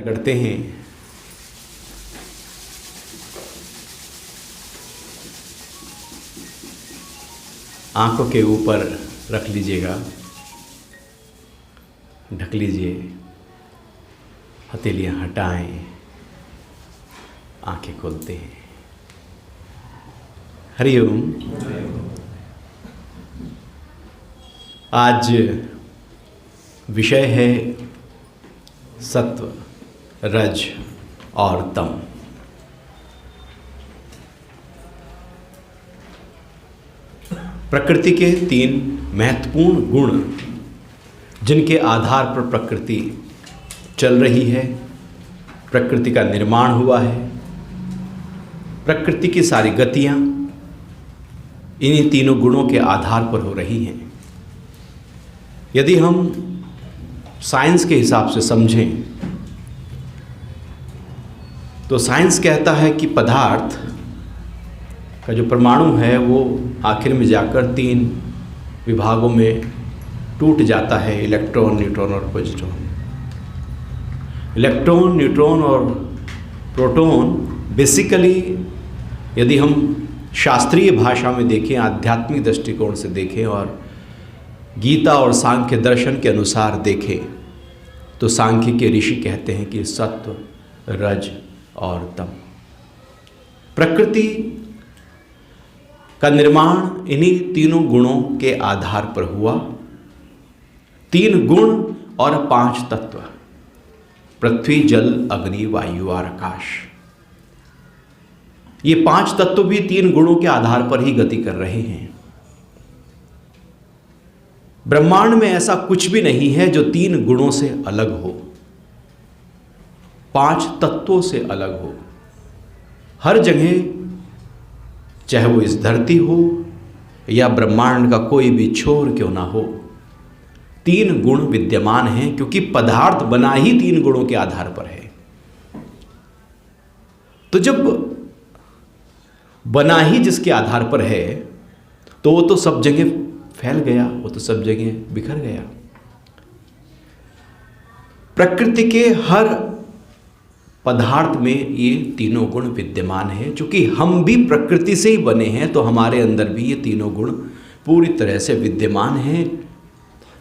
करते हैं। आंखों के ऊपर रख लीजिएगा, ढक लीजिए, हथेलियां हटाएं, आंखें खोलते हैं। हरिओम। आज विषय है सत्व, रज और तम। प्रकृति के 3 महत्वपूर्ण गुण जिनके आधार पर प्रकृति चल रही है, प्रकृति का निर्माण हुआ है, प्रकृति की सारी गतियां इन्हीं तीनों गुणों के आधार पर हो रही हैं। यदि हम साइंस के हिसाब से समझें तो साइंस कहता है कि पदार्थ का जो परमाणु है वो आखिर में जाकर 3 विभागों में टूट जाता है, इलेक्ट्रॉन, न्यूट्रॉन और पॉजिट्रॉन। इलेक्ट्रॉन, न्यूट्रॉन और प्रोटॉन बेसिकली यदि हम शास्त्रीय भाषा में देखें, आध्यात्मिक दृष्टिकोण से देखें और गीता और सांख्य दर्शन के अनुसार देखें तो सांख्य के ऋषि कहते हैं कि सत्व, रज और तम। प्रकृति का निर्माण इन्हीं तीनों गुणों के आधार पर हुआ। 3 गुण और 5 तत्व, पृथ्वी, जल, अग्नि, वायु और आकाश। ये 5 तत्व भी 3 गुणों के आधार पर ही गति कर रहे हैं। ब्रह्मांड में ऐसा कुछ भी नहीं है जो 3 गुणों से अलग हो, 5 तत्वों से अलग हो। हर जगह, चाहे वो इस धरती हो या ब्रह्मांड का कोई भी छोर क्यों ना हो, 3 गुण विद्यमान हैं, क्योंकि पदार्थ बना ही 3 गुणों के आधार पर है। तो जब बना ही जिसके आधार पर है तो वो तो सब जगह फैल गया, वो तो सब जगह बिखर गया। प्रकृति के हर पदार्थ में ये तीनों गुण विद्यमान हैं। चूंकि हम भी प्रकृति से ही बने हैं तो हमारे अंदर भी ये तीनों गुण पूरी तरह से विद्यमान हैं।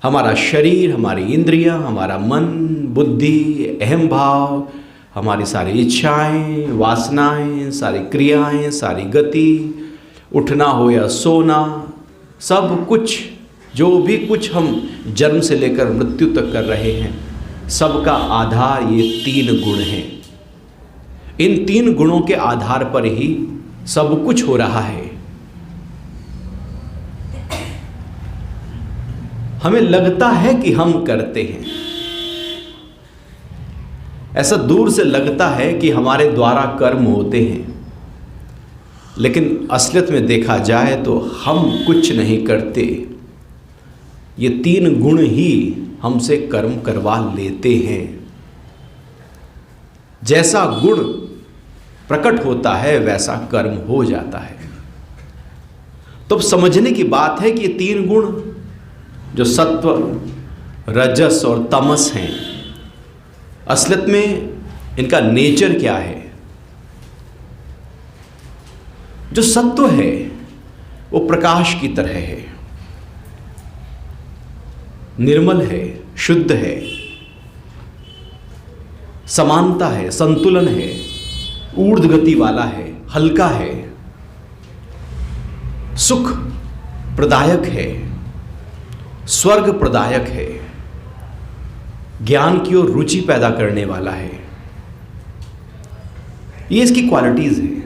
हमारा शरीर, हमारी इंद्रियां, हमारा मन, बुद्धि, अहम भाव, हमारी सारी इच्छाएं, वासनाएं, सारी क्रियाएं, सारी गति, उठना हो या सोना, सब कुछ, जो भी कुछ हम जन्म से लेकर मृत्यु तक कर रहे हैं, सबका आधार ये 3 गुण हैं। इन 3 गुणों के आधार पर ही सब कुछ हो रहा है। हमें लगता है कि हम करते हैं, ऐसा दूर से लगता है कि हमारे द्वारा कर्म होते हैं, लेकिन असलियत में देखा जाए तो हम कुछ नहीं करते। ये 3 गुण ही हमसे कर्म करवा लेते हैं। जैसा गुण प्रकट होता है वैसा कर्म हो जाता है। तो समझने की बात है कि ये 3 गुण जो सत्व, रजस और तमस हैं, असलियत में इनका नेचर क्या है। जो सत्व है वो प्रकाश की तरह है, निर्मल है, शुद्ध है, समानता है, संतुलन है, ऊर्ध्व गति वाला है, हल्का है, सुख प्रदायक है, स्वर्ग प्रदायक है, ज्ञान की ओर रुचि पैदा करने वाला है। ये इसकी क्वालिटीज हैं।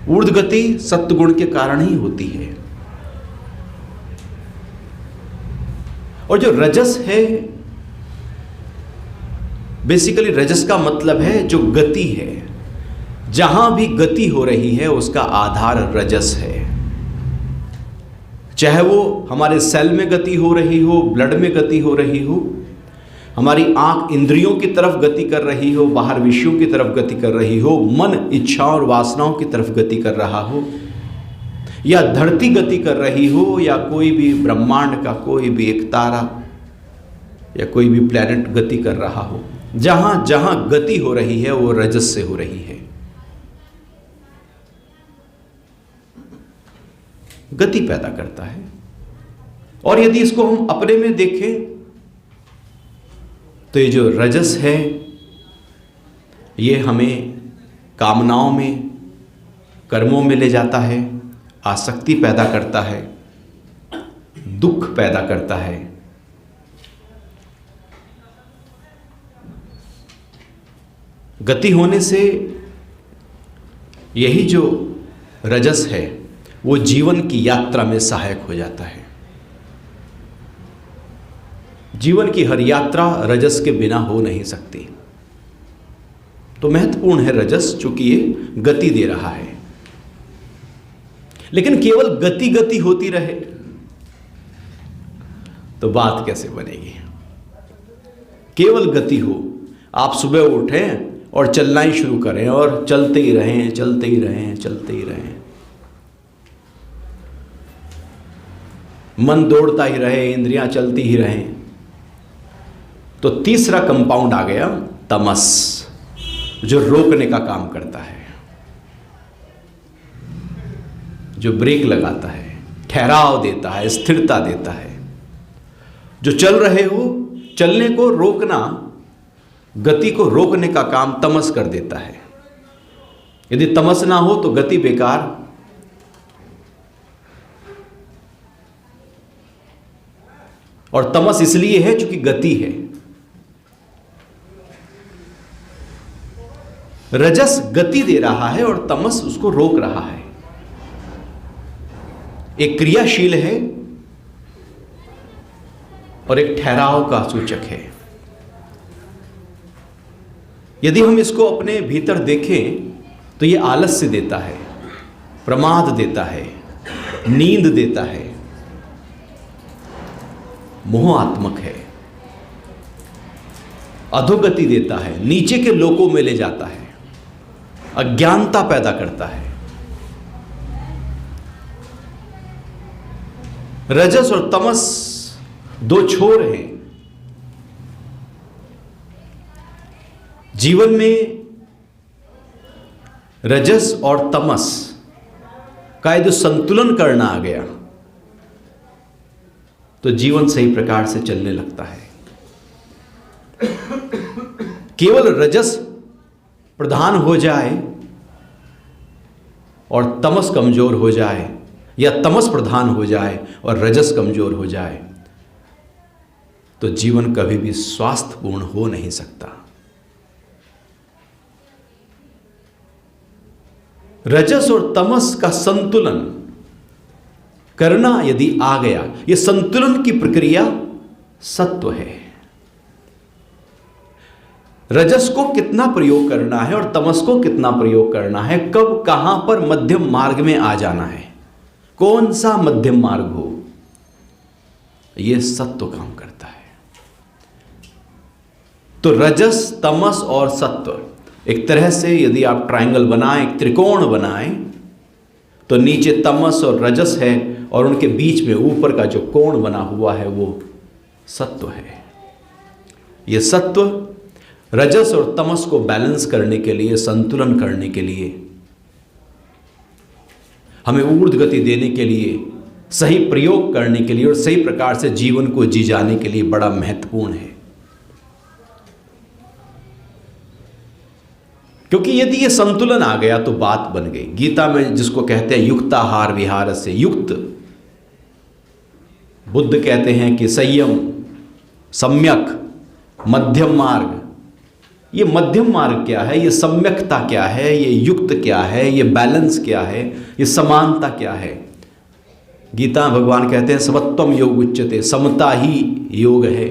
ऊर्ध्व गति सत्वगुण के कारण ही होती है। और जो रजस है, बेसिकली रजस का मतलब है जो गति है। जहां भी गति हो रही है उसका आधार रजस है। चाहे वो हमारे सेल में गति हो रही हो, ब्लड में गति हो रही हो, हमारी आंख इंद्रियों की तरफ गति कर रही हो, बाहर विषयों की तरफ गति कर रही हो, मन इच्छाओं और वासनाओं की तरफ गति कर रहा हो, या धरती गति कर रही हो, या कोई भी ब्रह्मांड का कोई भी एक तारा या कोई भी प्लैनेट गति कर रहा हो, जहां जहां गति हो रही है वो रजस से हो रही है। गति पैदा करता है। और यदि इसको हम अपने में देखें तो ये जो रजस है ये हमें कामनाओं में, कर्मों में ले जाता है, आसक्ति पैदा करता है, दुख पैदा करता है। गति होने से यही जो रजस है वो जीवन की यात्रा में सहायक हो जाता है। जीवन की हर यात्रा रजस के बिना हो नहीं सकती। तो महत्वपूर्ण है रजस, चूंकि ये गति दे रहा है। लेकिन केवल गति गति होती रहे तो बात कैसे बनेगी? केवल गति हो, आप सुबह उठें और चलना ही शुरू करें और चलते ही रहें, चलते ही रहें, चलते ही रहें, मन दौड़ता ही रहे, इंद्रियां चलती ही रहें, तो तीसरा कंपाउंड आ गया तमस, जो रोकने का काम करता है, जो ब्रेक लगाता है, ठहराव देता है, स्थिरता देता है। जो चल रहे हो, चलने को रोकना, गति को रोकने का काम तमस कर देता है। यदि तमस ना हो तो गति बेकार। और तमस इसलिए है क्योंकि गति है। रजस गति दे रहा है और तमस उसको रोक रहा है। एक क्रियाशील है और एक ठहराव का सूचक है। यदि हम इसको अपने भीतर देखें तो ये आलस्य देता है, प्रमाद देता है, नींद देता है, मोहात्मक है, अधोगति देता है, नीचे के लोकों में ले जाता है, अज्ञानता पैदा करता है। रजस और तमस दो छोर हैं। जीवन में रजस और तमस का यदि संतुलन करना आ गया तो जीवन सही प्रकार से चलने लगता है। केवल रजस प्रधान हो जाए और तमस कमजोर हो जाए, या तमस प्रधान हो जाए और रजस कमजोर हो जाए, तो जीवन कभी भी स्वास्थ्यपूर्ण हो नहीं सकता। रजस और तमस का संतुलन करना यदि आ गया, यह संतुलन की प्रक्रिया सत्व है। रजस को कितना प्रयोग करना है और तमस को कितना प्रयोग करना है, कब कहां पर मध्यम मार्ग में आ जाना है, कौन सा मध्यम मार्ग हो, यह सत्व काम करता है। तो रजस, तमस और सत्व, एक तरह से यदि आप ट्रायंगल बनाएं, एक त्रिकोण बनाएं, तो नीचे तमस और रजस है और उनके बीच में ऊपर का जो कोण बना हुआ है वो सत्व है। ये सत्व रजस और तमस को बैलेंस करने के लिए, संतुलन करने के लिए, हमें ऊर्ध्व गति देने के लिए, सही प्रयोग करने के लिए और सही प्रकार से जीवन को जी जाने के लिए बड़ा महत्वपूर्ण है। क्योंकि यदि ये संतुलन आ गया तो बात बन गई। गीता में जिसको कहते हैं युक्ताहार विहार से युक्त, बुद्ध कहते हैं कि संयम, सम्यक, मध्यम मार्ग। ये मध्यम मार्ग क्या है, ये सम्यकता क्या है, ये युक्त क्या है, ये बैलेंस क्या है, ये समानता क्या है। गीता भगवान कहते हैं समत्वम योग उच्यते, समता ही योग है।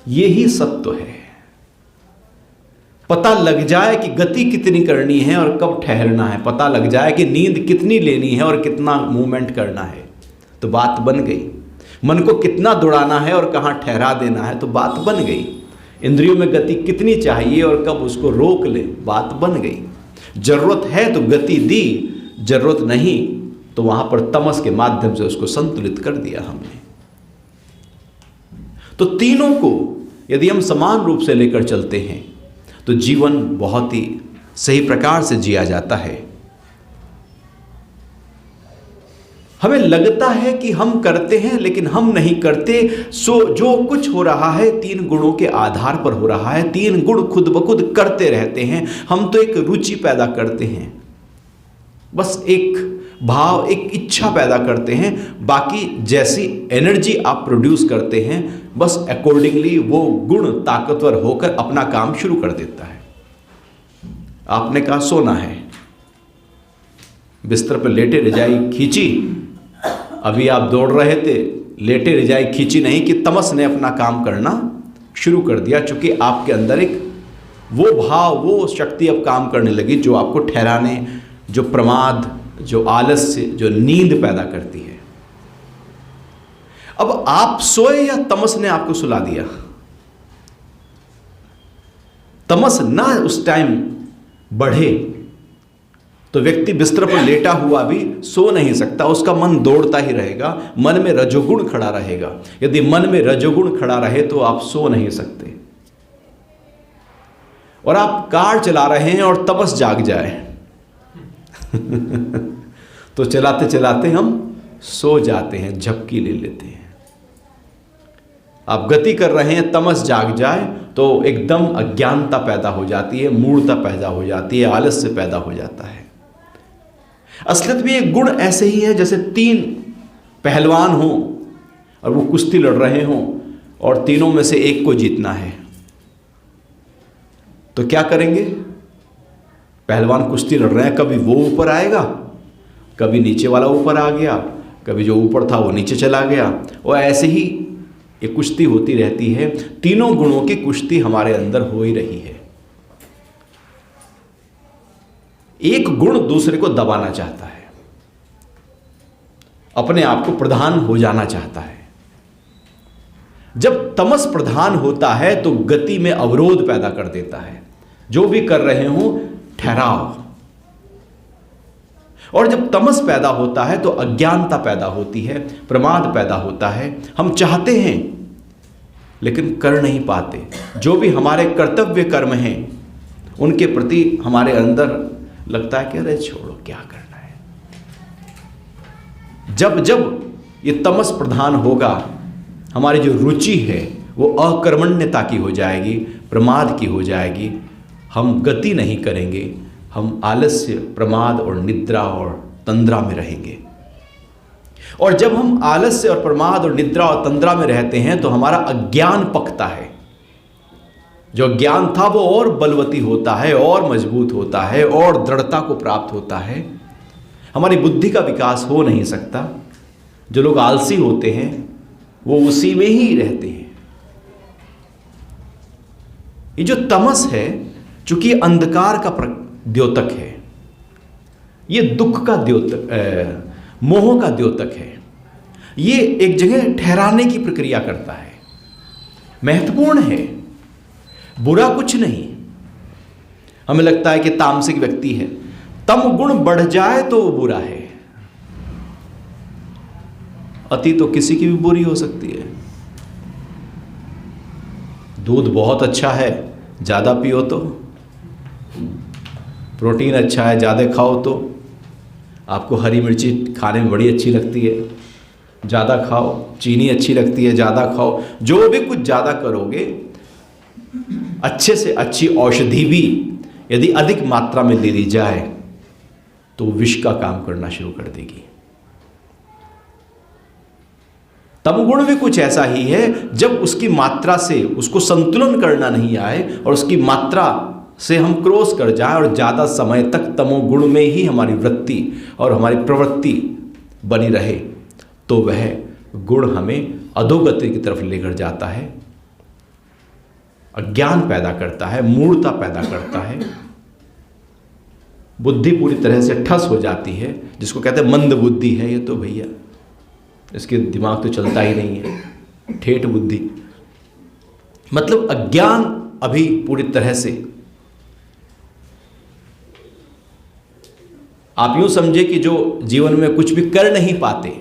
ये ही सत्व है। पता लग जाए कि गति कितनी करनी है और कब ठहरना है, पता लग जाए कि नींद कितनी लेनी है और कितना मूवमेंट करना है, तो बात बन गई। मन को कितना दौड़ाना है और कहाँ ठहरा देना है, तो बात बन गई। इंद्रियों में गति कितनी चाहिए और कब उसको रोक ले, बात बन गई। जरूरत है तो गति दी, जरूरत नहीं तो वहां पर तमस के माध्यम से उसको संतुलित कर दिया हमने। तो तीनों को यदि हम समान रूप से लेकर चलते हैं तो जीवन बहुत ही सही प्रकार से जिया जाता है। हमें लगता है कि हम करते हैं, लेकिन हम नहीं करते। सो जो कुछ हो रहा है तीन गुणों के आधार पर हो रहा है। तीन गुण खुद ब खुद करते रहते हैं। हम तो एक रुचि पैदा करते हैं, बस एक भाव, एक इच्छा पैदा करते हैं। बाकी जैसी एनर्जी आप प्रोड्यूस करते हैं, बस अकॉर्डिंगली वो गुण ताकतवर होकर अपना काम शुरू कर देता है। आपने कहा सोना है, बिस्तर पर लेटे रजाई खींची, अभी आप दौड़ रहे थे, लेटे रजाई खींची नहीं कि तमस ने अपना काम करना शुरू कर दिया। चूंकि आपके अंदर एक वो भाव, वो शक्ति अब काम करने लगी जो आपको ठहराने, जो प्रमाद, जो आलस्य, जो नींद पैदा करती है। अब आप सोए या तमस ने आपको सुला दिया? तमस ना उस टाइम बढ़े तो व्यक्ति बिस्तर पर लेटा हुआ भी सो नहीं सकता, उसका मन दौड़ता ही रहेगा, मन में रजोगुण खड़ा रहेगा। यदि मन में रजोगुण खड़ा रहे तो आप सो नहीं सकते। और आप कार चला रहे हैं और तमस जाग जाए तो चलाते चलाते हम सो जाते हैं, झपकी ले लेते हैं। आप गति कर रहे हैं, तमस जाग जाए तो एकदम अज्ञानता पैदा हो जाती है, मूढ़ता पैदा हो जाती है, आलस्य पैदा हो जाता है। असलियत में एक गुण ऐसे ही है जैसे तीन पहलवान हों और वो कुश्ती लड़ रहे हों और तीनों में से एक को जीतना है, तो क्या करेंगे? पहलवान कुश्ती लड़ रहे हैं, कभी वो ऊपर आएगा, कभी नीचे वाला ऊपर आ गया, कभी जो ऊपर था वो नीचे चला गया, और ऐसे ही ये कुश्ती होती रहती है। तीनों गुणों की कुश्ती हमारे अंदर हो ही रही है। एक गुण दूसरे को दबाना चाहता है, अपने आप को प्रधान हो जाना चाहता है। जब तमस प्रधान होता है तो गति में अवरोध पैदा कर देता है। जो भी कर रहे हो ठहराव। और जब तमस पैदा होता है तो अज्ञानता पैदा होती है, प्रमाद पैदा होता है। हम चाहते हैं लेकिन कर नहीं पाते। जो भी हमारे कर्तव्य कर्म हैं उनके प्रति हमारे अंदर लगता है कि अरे छोड़ो, क्या करना है। जब जब ये तमस प्रधान होगा, हमारी जो रुचि है वो अकर्मण्यता की हो जाएगी, प्रमाद की हो जाएगी। हम गति नहीं करेंगे, हम आलस्य, प्रमाद और निद्रा और तंद्रा में रहेंगे। और जब हम आलस्य और प्रमाद और निद्रा और तंद्रा में रहते हैं तो हमारा अज्ञान पकता है। जो ज्ञान था वो और बलवती होता है, और मजबूत होता है, और दृढ़ता को प्राप्त होता है। हमारी बुद्धि का विकास हो नहीं सकता। जो लोग आलसी होते हैं वो उसी में ही रहते हैं। ये जो तमस है, चूंकि अंधकार का द्योतक है, ये दुख का द्योतक, मोह का द्योतक है। ये एक जगह ठहराने की प्रक्रिया करता है, महत्वपूर्ण है, बुरा कुछ नहीं। हमें लगता है कि तामसिक व्यक्ति है, तम गुण बढ़ जाए तो वो बुरा है। अति तो किसी की भी बुरी हो सकती है। दूध बहुत अच्छा है, ज़्यादा पियो तो, प्रोटीन अच्छा है, ज़्यादा खाओ तो, आपको हरी मिर्ची खाने में बड़ी अच्छी लगती है, ज़्यादा खाओ, चीनी अच्छी लगती है, ज़्यादा खाओ। जो भी कुछ ज़्यादा करोगे, अच्छे से अच्छी औषधि भी यदि अधिक मात्रा में ले ली जाए तो विष का काम करना शुरू कर देगी। तमगुण भी कुछ ऐसा ही है, जब उसकी मात्रा से उसको संतुलन करना नहीं आए और उसकी मात्रा से हम क्रॉस कर जाएं और ज़्यादा समय तक तमोगुण में ही हमारी वृत्ति और हमारी प्रवृत्ति बनी रहे, तो वह गुण हमें अधोगति की तरफ लेकर जाता है, अज्ञान पैदा करता है, मूढ़ता पैदा करता है। बुद्धि पूरी तरह से ठस हो जाती है, जिसको कहते हैं मंद बुद्धि है ये तो भैया, इसके दिमाग तो चलता ही नहीं है, ठेठ बुद्धि। मतलब अज्ञान अभी पूरी तरह से, आप यूं समझे कि जो जीवन में कुछ भी कर नहीं पाते,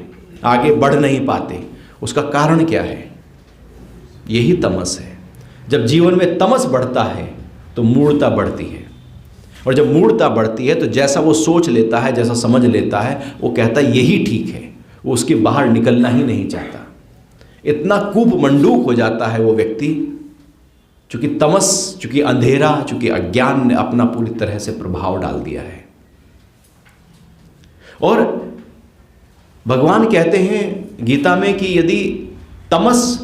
आगे बढ़ नहीं पाते, उसका कारण क्या है? यही तमस है। जब जीवन में तमस बढ़ता है तो मूढ़ता बढ़ती है, और जब मूढ़ता बढ़ती है तो जैसा वो सोच लेता है, जैसा समझ लेता है, वो कहता है यही ठीक है, वो उसके बाहर निकलना ही नहीं चाहता। इतना कूप मंडूक हो जाता है वो व्यक्ति, चूंकि तमस, चूंकि अंधेरा, चूंकि अज्ञान ने अपना पूरी तरह से प्रभाव डाल दिया है। और भगवान कहते हैं गीता में कि यदि तमस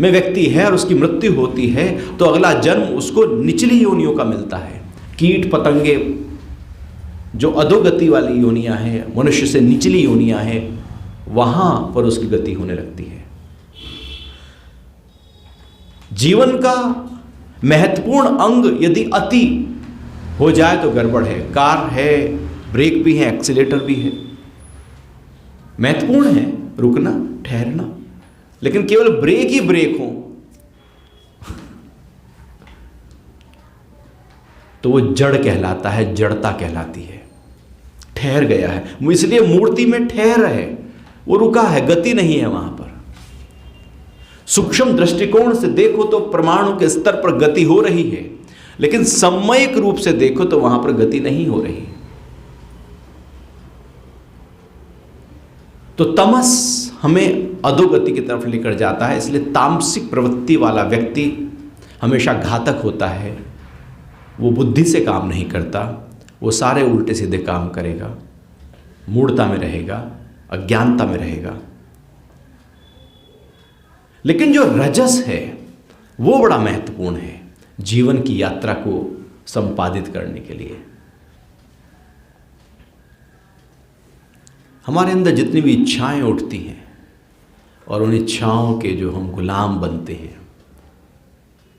में व्यक्ति है और उसकी मृत्यु होती है तो अगला जन्म उसको निचली योनियों का मिलता है। कीट पतंगे, जो अधोगति वाली योनियां हैं, मनुष्य से निचली योनियां हैं, वहां पर उसकी गति होने लगती है। जीवन का महत्वपूर्ण अंग यदि अति हो जाए तो गड़बड़ है। कार है, ब्रेक भी है, एक्सीलेटर भी है, महत्वपूर्ण है रुकना, ठहरना, लेकिन केवल ब्रेक ही ब्रेक हो तो वो जड़ कहलाता है, जड़ता कहलाती है, ठहर गया है। इसलिए मूर्ति में ठहर है, वो रुका है, गति नहीं है वहां पर। सूक्ष्म दृष्टिकोण से देखो तो परमाणु के स्तर पर गति हो रही है, लेकिन सम्यक रूप से देखो तो वहां पर गति नहीं हो रही। तो तमस हमें अधोगति की तरफ लेकर जाता है। इसलिए तामसिक प्रवृत्ति वाला व्यक्ति हमेशा घातक होता है। वो बुद्धि से काम नहीं करता, वो सारे उल्टे सीधे काम करेगा, मूढ़ता में रहेगा, अज्ञानता में रहेगा। लेकिन जो रजस है वो बड़ा महत्वपूर्ण है जीवन की यात्रा को संपादित करने के लिए। हमारे अंदर जितनी भी इच्छाएं उठती हैं और उन इच्छाओं के जो हम गुलाम बनते हैं,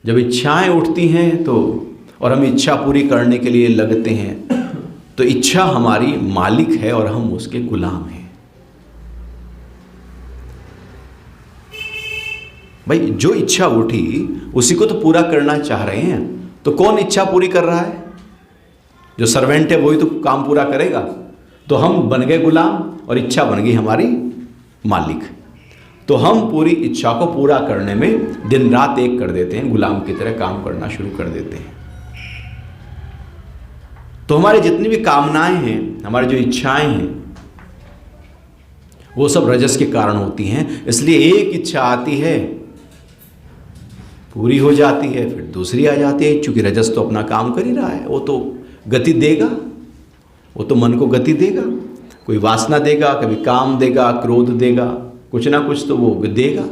जब इच्छाएं उठती हैं तो और हम इच्छा पूरी करने के लिए लगते हैं तो इच्छा हमारी मालिक है और हम उसके गुलाम हैं। भाई जो इच्छा उठी उसी को तो पूरा करना चाह रहे हैं, तो कौन इच्छा पूरी कर रहा है? जो सर्वेंट है वही तो काम पूरा करेगा। तो हम बन गए गुलाम और इच्छा बन गई हमारी मालिक। तो हम पूरी इच्छा को पूरा करने में दिन रात एक कर देते हैं, गुलाम की तरह काम करना शुरू कर देते हैं। तो हमारी जितनी भी कामनाएं हैं, हमारी जो इच्छाएं हैं, वो सब रजस के कारण होती हैं। इसलिए एक इच्छा आती है, पूरी हो जाती है, फिर दूसरी आ जाती है, क्योंकि रजस तो अपना काम कर ही रहा है। वो तो गति देगा, वो तो मन को गति देगा, कोई वासना देगा, कभी काम देगा, क्रोध देगा, कुछ ना कुछ तो वो देगा।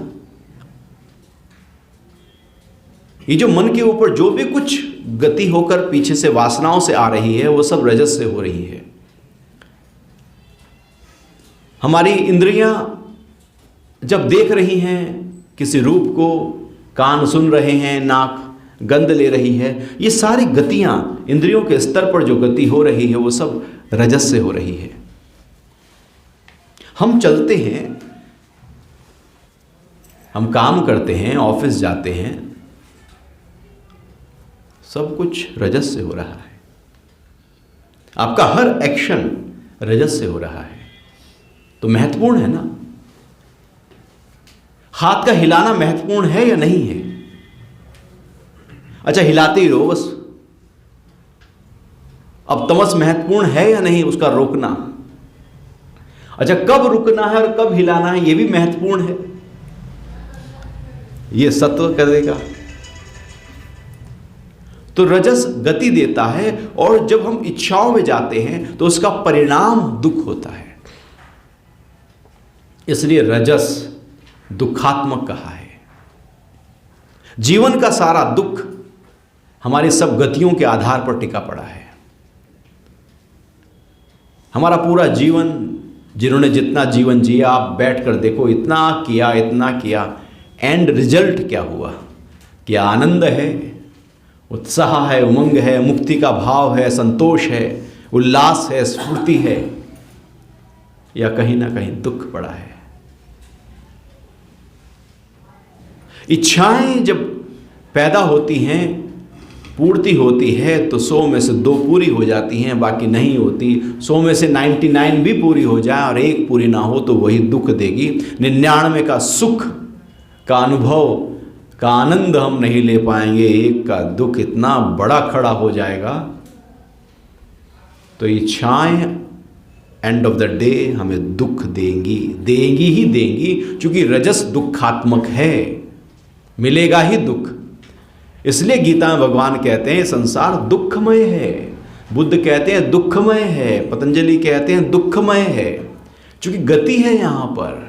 ये जो मन के ऊपर जो भी कुछ गति होकर पीछे से वासनाओं से आ रही है, वो सब रजस से हो रही है। हमारी इंद्रियां जब देख रही हैं किसी रूप को, कान सुन रहे हैं, नाक गंध ले रही है, ये सारी गतियां इंद्रियों के स्तर पर जो गति हो रही है वो सब रजस से हो रही है। हम चलते हैं, हम काम करते हैं, ऑफिस जाते हैं, सब कुछ रजस से हो रहा है। आपका हर एक्शन रजस से हो रहा है, तो महत्वपूर्ण है ना। हाथ का हिलाना महत्वपूर्ण है या नहीं है? अच्छा, हिलाते ही रहो बस। अब तमस महत्वपूर्ण है या नहीं, उसका रोकना। अच्छा, कब रुकना है और कब हिलाना है, यह भी महत्वपूर्ण है। यह सत्व करेगा। तो रजस गति देता है, और जब हम इच्छाओं में जाते हैं तो उसका परिणाम दुख होता है। इसलिए रजस दुखात्मक कहा है। जीवन का सारा दुख हमारी सब गतियों के आधार पर टिका पड़ा है। हमारा पूरा जीवन, जिन्होंने जितना जीवन जिया, आप बैठ कर देखो, इतना किया, एंड रिजल्ट क्या हुआ? क्या आनंद है, उत्साह है, उमंग है, मुक्ति का भाव है, संतोष है, उल्लास है, स्फूर्ति है, या कहीं ना कहीं दुख पड़ा है? इच्छाएं जब पैदा होती हैं, पूर्ति होती है, तो 100 में से 2 पूरी हो जाती हैं, बाकी नहीं होती। 100 में से 99 भी पूरी हो जाए और 1 पूरी ना हो तो वही दुख देगी। 99 का सुख का अनुभव का आनंद हम नहीं ले पाएंगे, एक का दुख इतना बड़ा खड़ा हो जाएगा। तो इच्छाएं एंड ऑफ द डे हमें दुख देंगी ही देंगी, क्योंकि रजस दुखात्मक है, मिलेगा ही दुख। इसलिए गीता में भगवान कहते हैं संसार दुखमय है, बुद्ध कहते हैं दुखमय है, पतंजलि कहते हैं दुखमय है, क्योंकि गति है यहाँ पर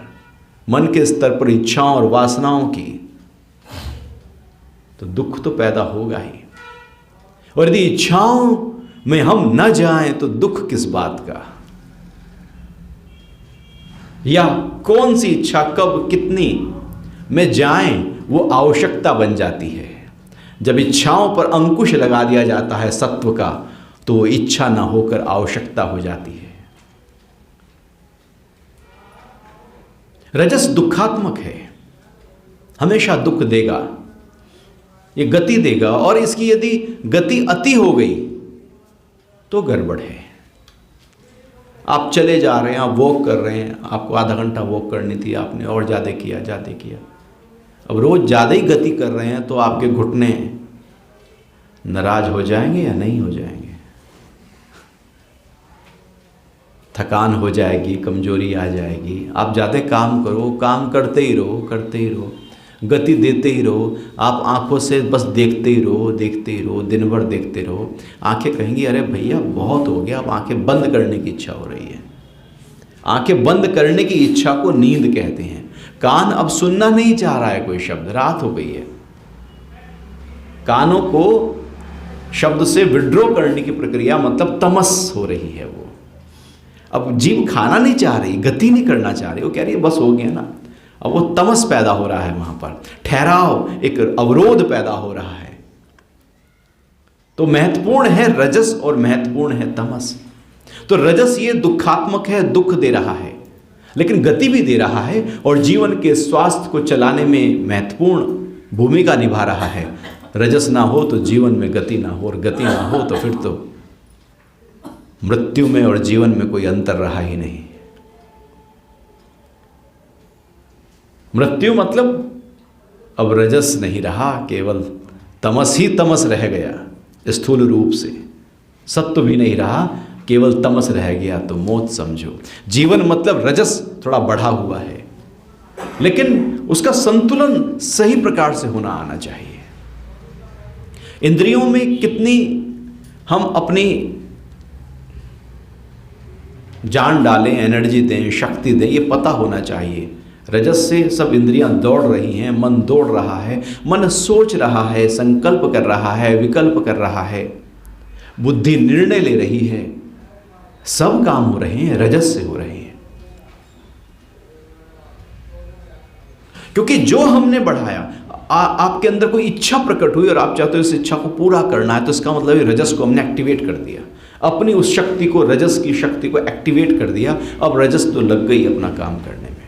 मन के स्तर पर इच्छाओं और वासनाओं की, तो दुख तो पैदा होगा ही। और यदि इच्छाओं में हम न जाएं तो दुख किस बात का, या कौन सी इच्छा कब कितनी में जाएं वो आवश्यकता बन जाती है। जब इच्छाओं पर अंकुश लगा दिया जाता है सत्व का, तो इच्छा न होकर आवश्यकता हो जाती है। रजस दुखात्मक है, हमेशा दुख देगा, ये गति देगा, और इसकी यदि गति अति हो गई तो गड़बड़ है। आप चले जा रहे हैं, आप वॉक कर रहे हैं, आपको आधा घंटा वॉक करनी थी, आपने और ज़्यादा किया। अब रोज़ ज़्यादा ही गति कर रहे हैं तो आपके घुटने नाराज हो जाएंगे या नहीं हो जाएंगे? थकान हो जाएगी, कमजोरी आ जाएगी। आप ज़्यादा काम करो, काम करते ही रहो, गति देते ही रहो। आप आंखों से बस देखते ही रहो, दिन भर देखते रहो। आंखें कहेंगी अरे भैया बहुत हो गया, अब आंखें बंद करने की इच्छा हो रही है। आंखें बंद करने की इच्छा को नींद कहते हैं। कान अब सुनना नहीं चाह रहा है कोई शब्द, रात हो गई है। कानों को शब्द से विड्रॉ करने की प्रक्रिया मतलब तमस हो रही है। वो अब जीभ खाना नहीं चाह रही, गति नहीं करना चाह रही, वो कह रही है बस हो गया ना। अब वो तमस पैदा हो रहा है, वहां पर ठहराव, एक अवरोध पैदा हो रहा है। तो महत्वपूर्ण है रजस और महत्वपूर्ण है तमस। तो रजस ये दुखात्मक है, दुख दे रहा है, लेकिन गति भी दे रहा है और जीवन के स्वास्थ्य को चलाने में महत्वपूर्ण भूमिका निभा रहा है। रजस ना हो तो जीवन में गति ना हो, और गति ना हो तो फिर तो मृत्यु में और जीवन में कोई अंतर रहा ही नहीं। मृत्यु मतलब अब रजस नहीं रहा, केवल तमस ही तमस रह गया स्थूल रूप से। सत्व भी नहीं रहा, केवल तमस रह गया तो मौत समझो। जीवन मतलब रजस थोड़ा बढ़ा हुआ है, लेकिन उसका संतुलन सही प्रकार से होना आना चाहिए। इंद्रियों में कितनी हम अपनी जान डालें, एनर्जी दें, शक्ति दें, ये पता होना चाहिए। रजस से सब इंद्रियां दौड़ रही हैं, मन दौड़ रहा है, मन सोच रहा है, संकल्प कर रहा है, विकल्प कर रहा है, बुद्धि निर्णय ले रही है, सब काम हो रहे हैं रजस से हो रहे हैं। क्योंकि जो हमने बढ़ाया, आपके अंदर कोई इच्छा प्रकट हुई और आप चाहते हो इस इच्छा को पूरा करना है, तो इसका मतलब है रजस को हमने एक्टिवेट कर दिया, अपनी उस शक्ति को, रजस की शक्ति को एक्टिवेट कर दिया। अब रजस तो लग गई अपना काम करने में।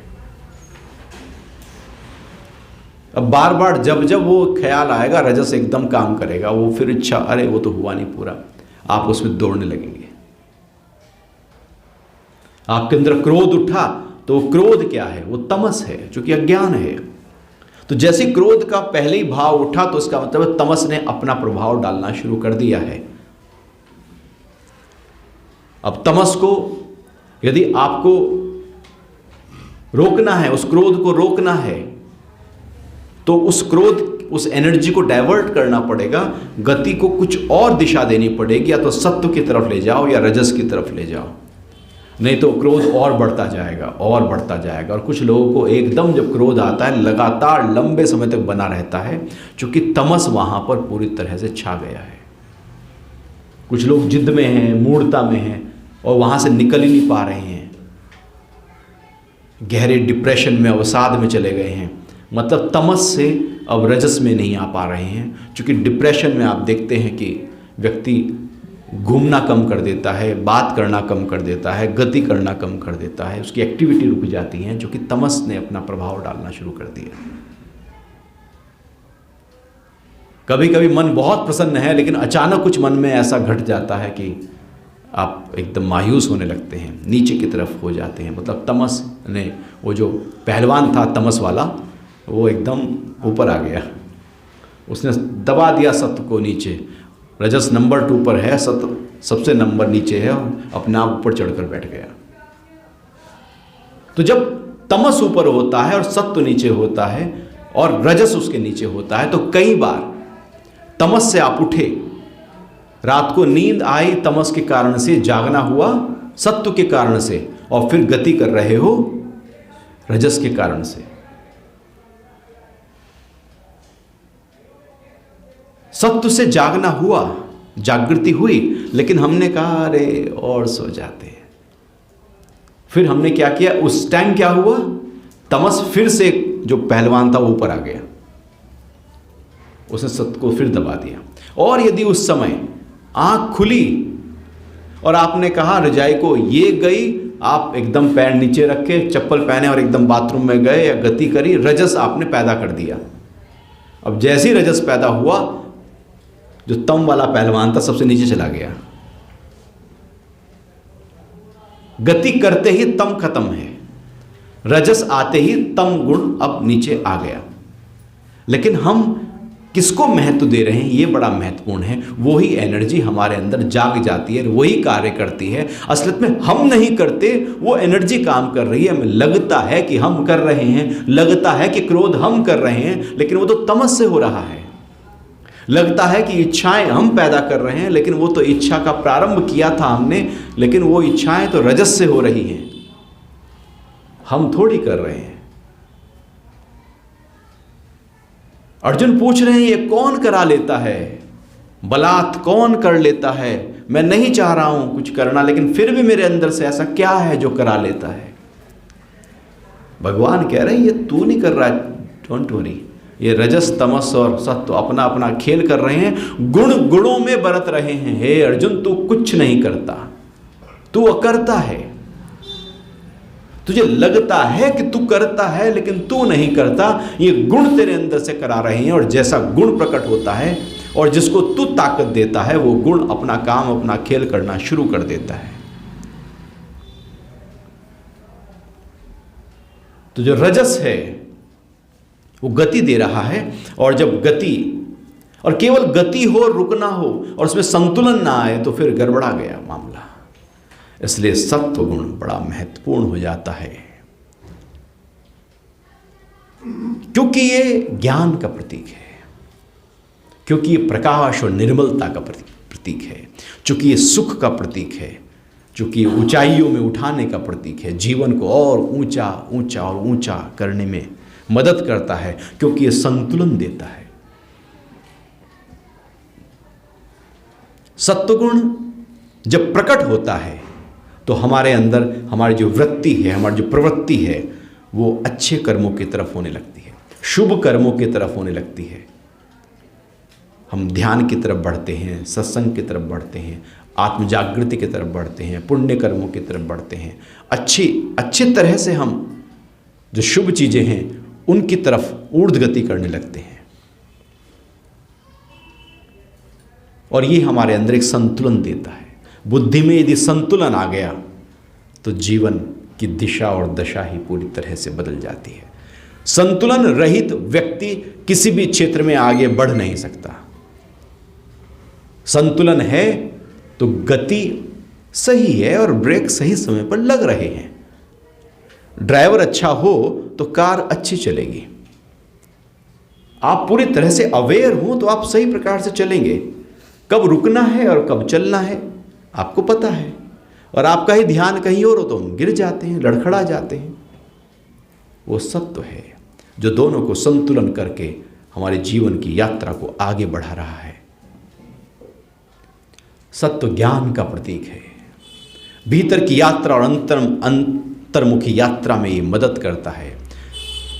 अब बार बार जब जब वो ख्याल आएगा, रजस एकदम काम करेगा, वो फिर इच्छा अरे वो तो हुआ नहीं पूरा, आप उसमें दौड़ने लगेंगे। आपके अंदर क्रोध उठा तो क्रोध क्या है? वो तमस है, चूंकि अज्ञान है। तो जैसे क्रोध का पहले ही भाव उठा तो इसका मतलब तमस ने अपना प्रभाव डालना शुरू कर दिया है। अब तमस को यदि आपको रोकना है, उस क्रोध को रोकना है, तो उस क्रोध, उस एनर्जी को डाइवर्ट करना पड़ेगा, गति को कुछ और दिशा देनी पड़ेगी। या तो सत्व की तरफ ले जाओ या रजस की तरफ ले जाओ, नहीं तो क्रोध और बढ़ता जाएगा और बढ़ता जाएगा। और कुछ लोगों को एकदम जब क्रोध आता है लगातार लंबे समय तक बना रहता है, क्योंकि तमस वहां पर पूरी तरह से छा गया है। कुछ लोग जिद में हैं, मूढ़ता में हैं और वहां से निकल ही नहीं पा रहे हैं, गहरे डिप्रेशन में, अवसाद में चले गए हैं। मतलब तमस से अब रजस में नहीं आ पा रहे हैं। क्योंकि डिप्रेशन में आप देखते हैं कि व्यक्ति घूमना कम कर देता है, बात करना कम कर देता है, गति करना कम कर देता है, उसकी एक्टिविटी रुक जाती है, जो कि तमस ने अपना प्रभाव डालना शुरू कर दिया। कभी कभी मन बहुत प्रसन्न है, लेकिन अचानक कुछ मन में ऐसा घट जाता है कि आप एकदम मायूस होने लगते हैं, नीचे की तरफ हो जाते हैं। मतलब तमस ने, वो जो पहलवान था तमस वाला, वो एकदम ऊपर आ गया, उसने दबा दिया सत्व को नीचे। रजस नंबर 2 पर है, सत्व सबसे नंबर नीचे है और अपने आप ऊपर चढ़कर बैठ गया। तो जब तमस ऊपर होता है और सत्व नीचे होता है और रजस उसके नीचे होता है, तो कई बार तमस से आप उठे, रात को नींद आई तमस के कारण से, जागना हुआ सत्व के कारण से, और फिर गति कर रहे हो रजस के कारण से। सत्व से जागना हुआ, जागृति हुई, लेकिन हमने कहा अरे और सो जाते हैं। फिर हमने क्या किया, उस टाइम क्या हुआ, तमस फिर से जो पहलवान था वो ऊपर आ गया, उसने सत्व को फिर दबा दिया। और यदि उस समय आंख खुली और आपने कहा रजाई को ये गई, आप एकदम पैर नीचे रखे, चप्पल पहने और एकदम बाथरूम में गए या गति करी, रजस आपने पैदा कर दिया। अब जैसे ही रजस पैदा हुआ, जो तम वाला पहलवान था सबसे नीचे चला गया। गति करते ही तम खत्म है, रजस आते ही तम गुण अब नीचे आ गया। लेकिन हम किसको महत्व दे रहे हैं, ये बड़ा महत्वपूर्ण है। वही एनर्जी हमारे अंदर जाग जाती है, वही कार्य करती है। असलियत में हम नहीं करते, वो एनर्जी काम कर रही है। हमें लगता है कि हम कर रहे हैं, लगता है कि क्रोध हम कर रहे हैं, लेकिन वो तो तमस से हो रहा है। लगता है कि इच्छाएं हम पैदा कर रहे हैं, लेकिन वो तो इच्छा का प्रारंभ किया था हमने, लेकिन वो इच्छाएं तो रजस से हो रही हैं, हम थोड़ी कर रहे हैं। अर्जुन पूछ रहे हैं ये कौन करा लेता है, बलात् कौन कर लेता है। मैं नहीं चाह रहा हूं कुछ करना, लेकिन फिर भी मेरे अंदर से ऐसा क्या है जो करा लेता है। भगवान कह रहे हैं ये तू नहीं कर रहा, डोंट वरी। ये रजस तमस और सत्व अपना अपना खेल कर रहे हैं, गुणों में बरत रहे हैं। हे अर्जुन, तू कुछ नहीं करता, तू अकर्ता है। तुझे लगता है कि तू करता है, लेकिन तू नहीं करता। ये गुण तेरे अंदर से करा रहे हैं, और जैसा गुण प्रकट होता है और जिसको तू ताकत देता है, वो गुण अपना काम, अपना खेल करना शुरू कर देता है। तो जो रजस है वो गति दे रहा है, और जब गति, और केवल गति हो, रुकना हो और उसमें संतुलन ना आए, तो फिर गड़बड़ा गया मामला। इसलिए सत्व गुण बड़ा महत्वपूर्ण हो जाता है, क्योंकि ये ज्ञान का प्रतीक है, क्योंकि ये प्रकाश और निर्मलता का प्रतीक है, क्योंकि ये सुख का प्रतीक है, क्योंकि ये ऊंचाइयों में उठाने का प्रतीक है, जीवन को और ऊंचा ऊंचा और ऊंचा करने में मदद करता है, क्योंकि ये संतुलन देता है। सत्वगुण जब प्रकट होता है तो हमारे अंदर हमारी जो वृत्ति है, हमारी जो प्रवृत्ति है, वो अच्छे कर्मों की तरफ होने लगती है, शुभ कर्मों की तरफ होने लगती है। हम ध्यान की तरफ बढ़ते हैं, सत्संग की तरफ बढ़ते हैं, आत्म जागृति की तरफ बढ़ते हैं, पुण्य कर्मों की तरफ बढ़ते हैं। अच्छी तरह से हम जो शुभ चीज़ें हैं उनकी तरफ ऊर्ध्व गति करने लगते हैं, और ये हमारे अंदर एक संतुलन देता है। बुद्धि में यदि संतुलन आ गया तो जीवन की दिशा और दशा ही पूरी तरह से बदल जाती है। संतुलन रहित व्यक्ति किसी भी क्षेत्र में आगे बढ़ नहीं सकता। संतुलन है तो गति सही है और ब्रेक सही समय पर लग रहे हैं। ड्राइवर अच्छा हो तो कार अच्छी चलेगी। आप पूरी तरह से अवेयर हो तो आप सही प्रकार से चलेंगे। कब रुकना है और कब चलना है आपको पता है, और आपका ही ध्यान कहीं और हो तो हम गिर जाते हैं, लड़खड़ा जाते हैं। वो सत्व है जो दोनों को संतुलन करके हमारे जीवन की यात्रा को आगे बढ़ा रहा है। सत्व ज्ञान का प्रतीक है। भीतर की यात्रा और अंतर्मुखी यात्रा में ये मदद करता है।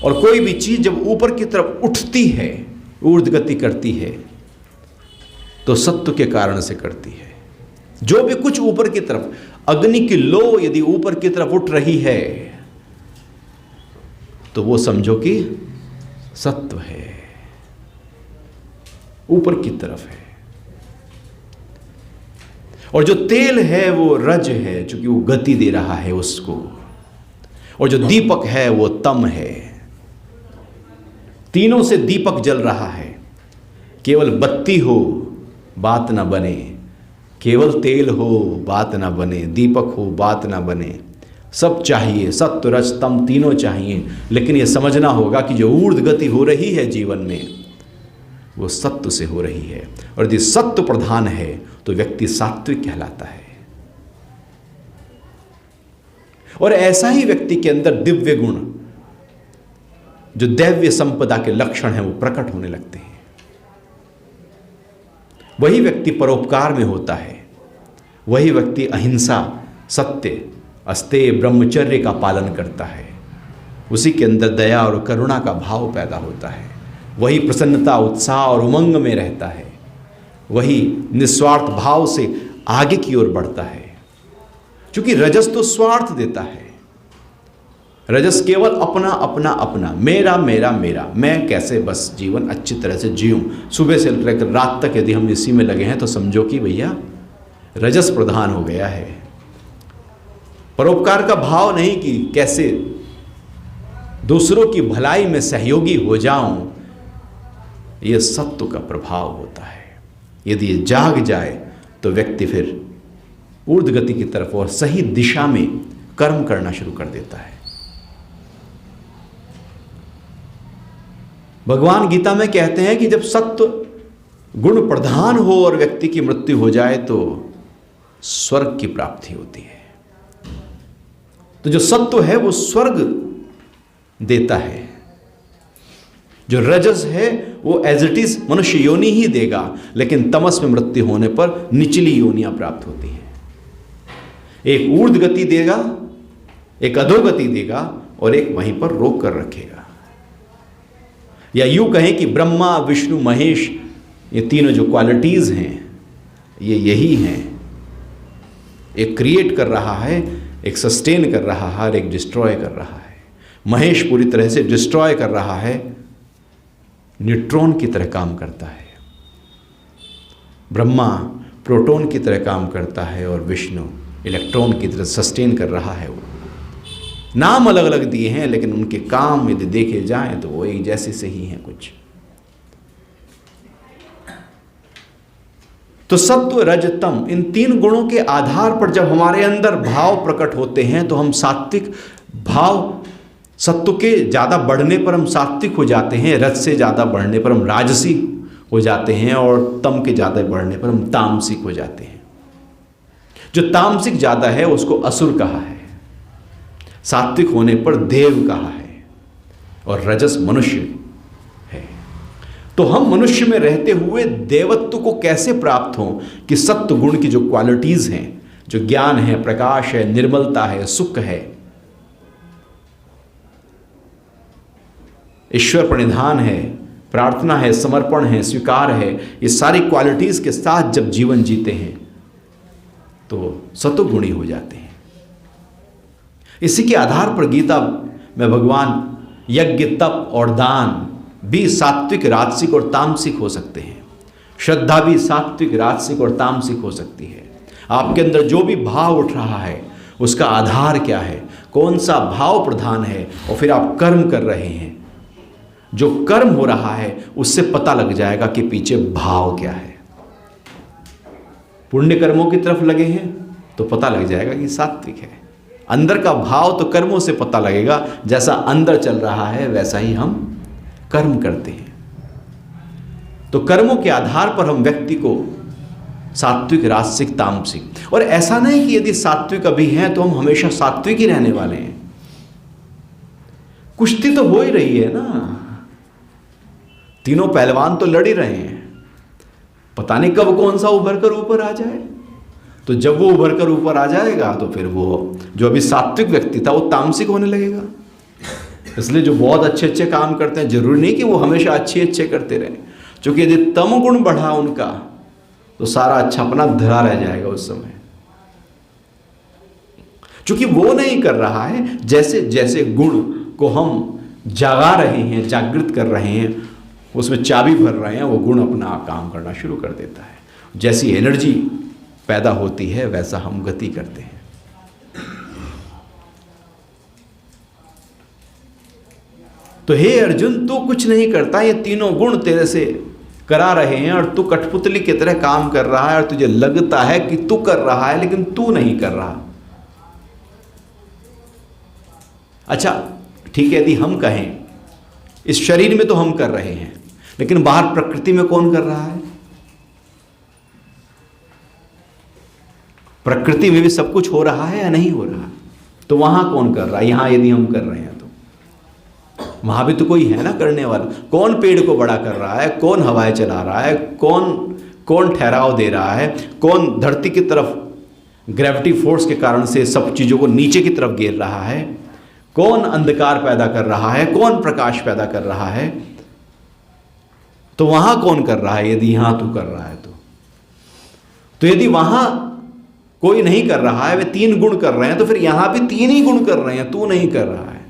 और कोई भी चीज जब ऊपर की तरफ उठती है, ऊर्ध्व गति करती है, तो सत्व के कारण से करती है। जो भी कुछ ऊपर की तरफ, अग्नि की लो यदि ऊपर की तरफ उठ रही है तो वो समझो कि सत्व है, ऊपर की तरफ है। और जो तेल है वो रज है, क्योंकि वो गति दे रहा है उसको। और जो दीपक है वो तम है। तीनों से दीपक जल रहा है। केवल बत्ती हो बात न बने, केवल तेल हो बात न बने, दीपक हो बात न बने, सब चाहिए, सत्व रज तम तीनों चाहिए। लेकिन ये समझना होगा कि जो ऊर्ध्व गति हो रही है जीवन में वो सत्व से हो रही है, और यदि सत्व प्रधान है तो व्यक्ति सात्विक कहलाता है। और ऐसा ही व्यक्ति के अंदर दिव्य गुण, जो दैव्य संपदा के लक्षण हैं, वो प्रकट होने लगते हैं। वही व्यक्ति परोपकार में होता है, वही व्यक्ति अहिंसा, सत्य, अस्तेय, ब्रह्मचर्य का पालन करता है, उसी के अंदर दया और करुणा का भाव पैदा होता है, वही प्रसन्नता, उत्साह और उमंग में रहता है, वही निस्वार्थ भाव से आगे की ओर बढ़ता है। क्योंकि रजस तो स्वार्थ देता है, रजस केवल अपना अपना अपना, मेरा मेरा मेरा, मैं कैसे बस जीवन अच्छी तरह से जीऊं, सुबह से लेकर रात तक यदि हम इसी में लगे हैं तो समझो कि भैया रजस प्रधान हो गया है। परोपकार का भाव नहीं कि कैसे दूसरों की भलाई में सहयोगी हो जाऊं, यह सत्व का प्रभाव होता है। यदि ये जाग जाए तो व्यक्ति फिर ऊर्ध्व गति की तरफ और सही दिशा में कर्म करना शुरू कर देता है। भगवान गीता में कहते हैं कि जब सत्व गुण प्रधान हो और व्यक्ति की मृत्यु हो जाए तो स्वर्ग की प्राप्ति होती है। तो जो सत्व है वो स्वर्ग देता है, जो रजस है वो एज इट इज मनुष्य योनि ही देगा, लेकिन तमस में मृत्यु होने पर निचली योनियां प्राप्त होती हैं। एक ऊर्ध्व गति देगा, एक अधोगति देगा, और एक वहीं पर रोक कर रखेगा। या यूं कहें कि ब्रह्मा, विष्णु, महेश, ये तीनों जो क्वालिटीज हैं ये यही हैं। एक क्रिएट कर रहा है, एक सस्टेन कर रहा है, और एक डिस्ट्रॉय कर रहा है। महेश पूरी तरह से डिस्ट्रॉय कर रहा है, न्यूट्रॉन की तरह काम करता है। ब्रह्मा प्रोटॉन की तरह काम करता है, और विष्णु इलेक्ट्रॉन की तरह सस्टेन कर रहा है। वो नाम अलग अलग दिए हैं, लेकिन उनके काम यदि देखे जाएं तो वो एक जैसे से ही हैं कुछ। तो सत्व, रज, तम, इन तीन गुणों के आधार पर जब हमारे अंदर भाव प्रकट होते हैं तो हम सात्विक भाव, सत्व के ज़्यादा बढ़ने पर हम सात्विक हो जाते हैं, रज से ज़्यादा बढ़ने पर हम राजसी हो जाते हैं, और तम के ज़्यादा बढ़ने पर हम तामसिक हो जाते हैं। जो तामसिक ज़्यादा है उसको असुर कहा है, सात्विक होने पर देव कहा है, और रजस मनुष्य है। तो हम मनुष्य में रहते हुए देवत्व को कैसे प्राप्त हो कि सत्व गुण की जो क्वालिटीज हैं, जो ज्ञान है, प्रकाश है, निर्मलता है, सुख है, ईश्वर प्रणिधान है, प्रार्थना है, समर्पण है, स्वीकार है, ये सारी क्वालिटीज के साथ जब जीवन जीते हैं तो सत्वगुणी हो जाते हैं। इसी के आधार पर गीता में भगवान यज्ञ, तप और दान भी सात्विक, राजसिक और तामसिक हो सकते हैं। श्रद्धा भी सात्विक, राजसिक और तामसिक हो सकती है। आपके अंदर जो भी भाव उठ रहा है उसका आधार क्या है, कौन सा भाव प्रधान है, और फिर आप कर्म कर रहे हैं, जो कर्म हो रहा है उससे पता लग जाएगा कि पीछे भाव क्या है। पुण्य कर्मों की तरफ लगे हैं तो पता लग जाएगा कि सात्विक है। अंदर का भाव तो कर्मों से पता लगेगा, जैसा अंदर चल रहा है वैसा ही हम कर्म करते हैं। तो कर्मों के आधार पर हम व्यक्ति को सात्विक, राजसिक, तामसिक, और ऐसा नहीं कि यदि सात्विक अभी हैं तो हम हमेशा सात्विक ही रहने वाले हैं। कुश्ती तो हो ही रही है ना, तीनों पहलवान तो लड़ ही रहे हैं, पता नहीं कब कौन सा उभर कर ऊपर आ जाए। तो जब वो उभर कर ऊपर आ जाएगा तो फिर वो जो अभी सात्विक व्यक्ति था वो तामसिक होने लगेगा। इसलिए जो बहुत अच्छे अच्छे काम करते हैं, जरूरी नहीं कि वो हमेशा अच्छे करते रहें, क्योंकि यदि तम गुण बढ़ा उनका तो सारा अच्छा अपना धरा रह जाएगा उस समय। क्योंकि वो नहीं कर रहा है, जैसे जैसे गुण को हम जगा रहे हैं, जागृत कर रहे हैं, उसमें चाबी भर रहे हैं, वो गुण अपना काम करना शुरू कर देता है। जैसी एनर्जी पैदा होती है वैसा हम गति करते हैं। तो हे अर्जुन, तू कुछ नहीं करता, ये तीनों गुण तेरे से करा रहे हैं और तू कठपुतली की तरह काम कर रहा है और तुझे लगता है कि तू कर रहा है लेकिन तू नहीं कर रहा। अच्छा ठीक है, यदि हम कहें इस शरीर में तो हम कर रहे हैं, लेकिन बाहर प्रकृति में कौन कर रहा है? प्रकृति में भी सब कुछ हो रहा है या नहीं हो रहा? तो वहां कौन कर रहा है? यहां यदि हम कर रहे हैं तो वहां भी तो कोई है ना करने वाला। कौन पेड़ को बड़ा कर रहा है? कौन हवाएं चला रहा है? कौन ठहराव दे रहा है? कौन धरती की तरफ ग्रेविटी फोर्स के कारण से सब चीजों को नीचे की तरफ गिर रहा है? कौन अंधकार पैदा कर रहा है? कौन प्रकाश पैदा कर रहा है? तो वहां कौन कर रहा है? यदि यहां तू कर रहा है तो यदि वहां कोई नहीं कर रहा है, वे 3 गुण कर रहे हैं, तो फिर यहां भी 3 ही गुण कर रहे हैं, तू नहीं कर रहा है।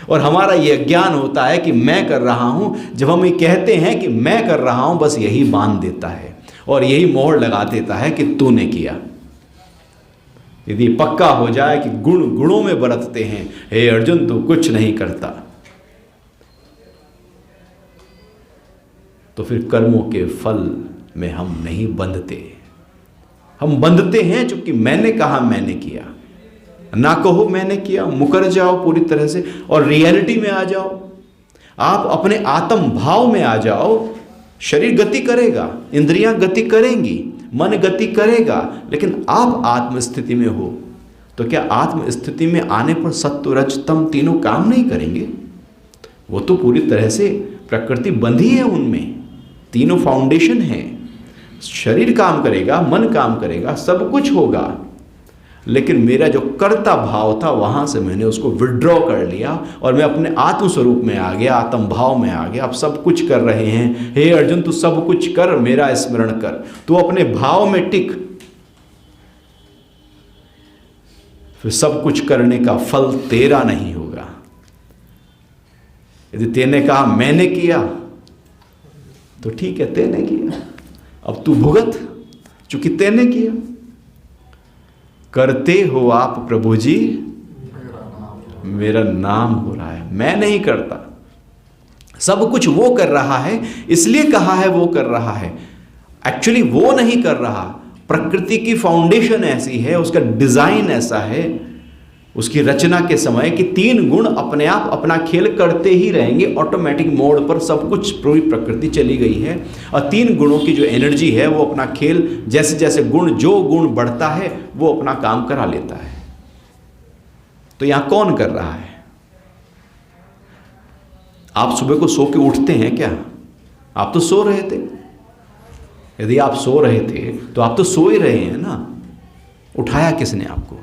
और हमारा यह ज्ञान होता है कि मैं कर रहा हूं, जब हम ये कहते हैं कि मैं कर रहा हूं, बस यही बांध देता है और यही मोहर लगा देता है कि तूने किया। यदि पक्का हो जाए कि गुण गुणों में बरतते हैं, हे अर्जुन तू कुछ नहीं करता, तो फिर कर्मों के फल में हम नहीं बंधते। हम बंधते हैं चूंकि मैंने कहा मैंने किया। ना कहो मैंने किया, मुकर जाओ पूरी तरह से और रियलिटी में आ जाओ। आप अपने आत्म भाव में आ जाओ। शरीर गति करेगा, इंद्रियां गति करेंगी, मन गति करेगा, लेकिन आप आत्मस्थिति में हो। तो क्या आत्मस्थिति में आने पर सत्व रज तम तीनों काम नहीं करेंगे? वो तो पूरी तरह से प्रकृति बंधी है, उनमें तीनों फाउंडेशन है। शरीर काम करेगा, मन काम करेगा, सब कुछ होगा, लेकिन मेरा जो कर्ता भाव था वहां से मैंने उसको विड्रॉ कर लिया और मैं अपने आत्म स्वरूप में आ गया, आत्म भाव में आ गया। अब सब कुछ कर रहे हैं, हे अर्जुन तू सब कुछ कर, मेरा स्मरण कर, तू अपने भाव में टिक। फिर सब कुछ करने का फल तेरा नहीं होगा। यदि तेने कहा मैंने किया तो ठीक है, तेने किया, अब तू भुगत, चूंकि तेने किया। करते हो आप प्रभु जी, मेरा नाम हो रहा है, मैं नहीं करता। सब कुछ वो कर रहा है, इसलिए कहा है वो कर रहा है। एक्चुअली वो नहीं कर रहा, प्रकृति की फाउंडेशन ऐसी है, उसका डिजाइन ऐसा है, उसकी रचना के समय कि 3 गुण अपने आप अपना खेल करते ही रहेंगे। ऑटोमेटिक मोड पर सब कुछ पूरी प्रकृति चली गई है और 3 गुणों की जो एनर्जी है वो अपना खेल, जैसे जैसे जो गुण बढ़ता है वो अपना काम करा लेता है। तो यहां कौन कर रहा है? आप सुबह को सो के उठते हैं क्या? आप तो सो रहे थे। यदि आप सो रहे थे तो आप तो सो ही रहे हैं ना, उठाया किसने आपको?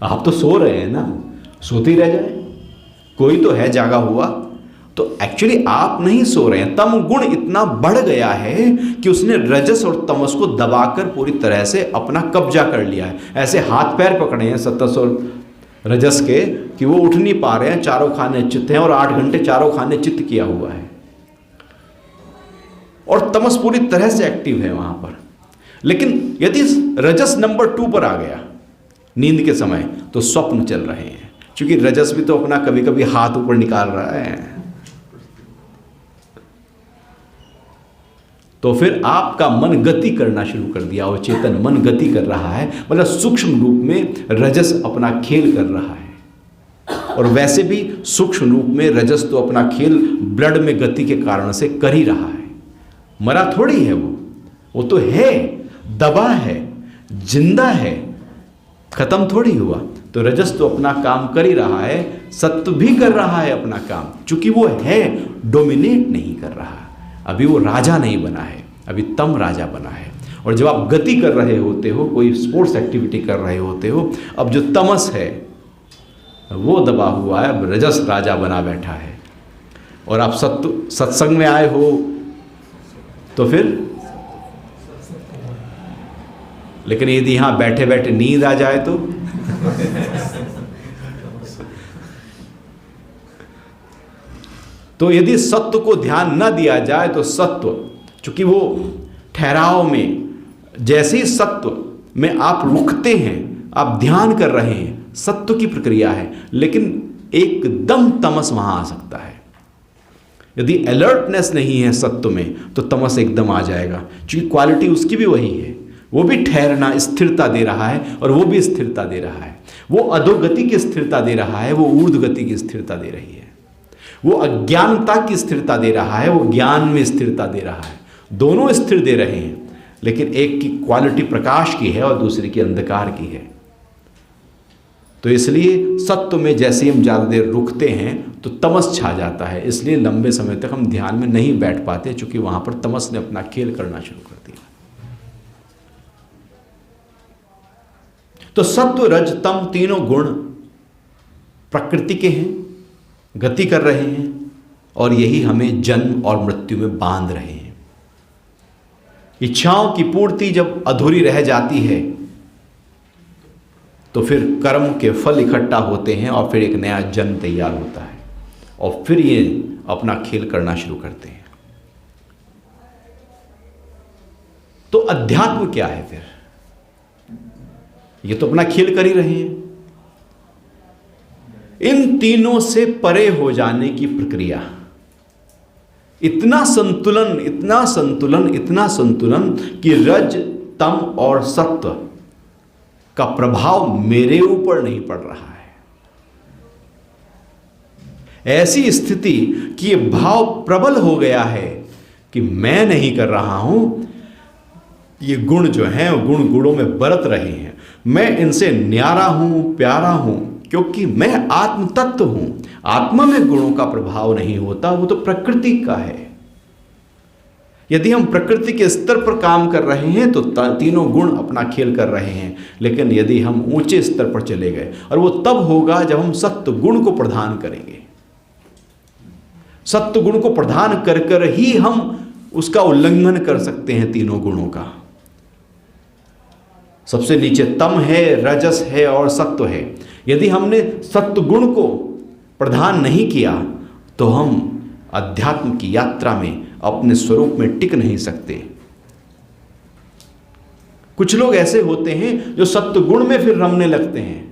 आप तो सो रहे हैं ना, सोते ही रह जाए, कोई तो है जागा हुआ। तो एक्चुअली आप नहीं सो रहे हैं। तम गुण इतना बढ़ गया है कि उसने रजस और तमस को दबाकर पूरी तरह से अपना कब्जा कर लिया है। ऐसे हाथ पैर पकड़े हैं सतस और रजस के कि वो उठ नहीं पा रहे हैं, चारों खाने चित्त हैं और 8 घंटे चारों खाने चित्त किया हुआ है और तमस पूरी तरह से एक्टिव है वहां पर। लेकिन यदि रजस नंबर 2 पर आ गया नींद के समय, तो स्वप्न चल रहे हैं, क्योंकि रजस भी तो अपना कभी कभी हाथ ऊपर निकाल रहा है। तो फिर आपका मन गति करना शुरू कर दिया, और चेतन मन गति कर रहा है, मतलब सूक्ष्म रूप में रजस अपना खेल कर रहा है। और वैसे भी सूक्ष्म रूप में रजस तो अपना खेल ब्लड में गति के कारण से कर ही रहा है। मरा थोड़ी है वो तो है, दबा है, जिंदा है, खत्म थोड़ी हुआ। तो रजस तो अपना काम कर ही रहा है, सत्व भी कर रहा है अपना काम, चूंकि वो है, डोमिनेट नहीं कर रहा। अभी वो राजा नहीं बना है, अभी तम राजा बना है। और जब आप गति कर रहे होते हो, कोई स्पोर्ट्स एक्टिविटी कर रहे होते हो, अब जो तमस है वो दबा हुआ है, अब रजस राजा बना बैठा है। और आप सत्संग में आए हो तो फिर, लेकिन यदि यहां बैठे बैठे नींद आ जाए तो यदि सत्व को ध्यान न दिया जाए तो सत्व, चूंकि वो ठहराव में, जैसे ही सत्व में आप रुकते हैं, आप ध्यान कर रहे हैं, सत्व की प्रक्रिया है, लेकिन एकदम तमस वहां आ सकता है। यदि अलर्टनेस नहीं है सत्व में तो तमस एकदम आ जाएगा, क्योंकि क्वालिटी उसकी भी वही है। वो भी ठहरना, स्थिरता दे रहा है, और वो भी स्थिरता दे रहा है। वो अधोगति की स्थिरता दे रहा है, वो ऊर्ध्व गति की स्थिरता दे रही है। वो अज्ञानता की स्थिरता दे रहा है, वो ज्ञान में स्थिरता दे रहा है। दोनों स्थिर दे रहे हैं, लेकिन एक की क्वालिटी प्रकाश की है और दूसरी की अंधकार की है। तो इसलिए सत्व में जैसे हम ज़्यादा देर रुकते हैं तो तमस छा जाता है, इसलिए लंबे समय तक हम ध्यान में नहीं बैठ पाते, क्योंकि वहां पर तमस ने अपना खेल करना शुरू कर दिया। तो सत्व रज तम तीनों गुण प्रकृति के हैं, गति कर रहे हैं, और यही हमें जन्म और मृत्यु में बांध रहे हैं। इच्छाओं की पूर्ति जब अधूरी रह जाती है तो फिर कर्म के फल इकट्ठा होते हैं और फिर एक नया जन्म तैयार होता है, और फिर ये अपना खेल करना शुरू करते हैं। तो अध्यात्म क्या है फिर? ये तो अपना खेल कर ही रहे हैं। इन तीनों से परे हो जाने की प्रक्रिया, इतना संतुलन, इतना संतुलन, इतना संतुलन कि रज, तम और सत्व का प्रभाव मेरे ऊपर नहीं पड़ रहा है। ऐसी स्थिति कि ये भाव प्रबल हो गया है कि मैं नहीं कर रहा हूं, ये गुण जो हैं वो गुणों में बरत रहे हैं, मैं इनसे न्यारा हूं, प्यारा हूं, क्योंकि मैं आत्म तत्व हूं। आत्मा में गुणों का प्रभाव नहीं होता, वो तो प्रकृति का है। यदि हम प्रकृति के स्तर पर काम कर रहे हैं तो तीनों गुण अपना खेल कर रहे हैं, लेकिन यदि हम ऊंचे स्तर पर चले गए, और वो तब होगा जब हम सत्व गुण को प्रदान करेंगे। सत्व गुण को प्रदान कर कर ही हम उसका उल्लंघन कर सकते हैं तीनों गुणों का। सबसे नीचे तम है, रजस है और सत्व है। यदि हमने सत्व गुण को प्रदान नहीं किया तो हम अध्यात्म की यात्रा में अपने स्वरूप में टिक नहीं सकते। कुछ लोग ऐसे होते हैं जो सत्व गुण में फिर रमने लगते हैं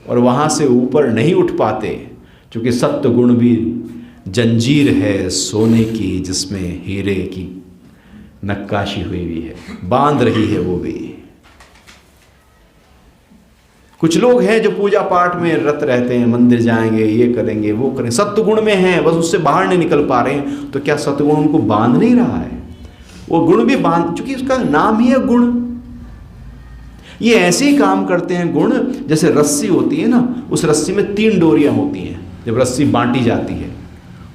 और वहां से ऊपर नहीं उठ पाते, क्योंकि सत्व गुण भी जंजीर है सोने की, जिसमें हीरे की नक्काशी हुई हुई है, बांध रही है वो भी। कुछ लोग हैं जो पूजा पाठ में रत रहते हैं, मंदिर जाएंगे, ये करेंगे, वो करेंगे, सत्व गुण में हैं, बस उससे बाहर नहीं निकल पा रहे हैं। तो क्या सत्वगुण उनको बांध नहीं रहा है? वो गुण भी बांध, चूंकि उसका नाम ही है गुण। ये ऐसे ही काम करते हैं गुण, जैसे रस्सी होती है ना, उस रस्सी में 3 डोरियां होती हैं। जब रस्सी बांटी जाती है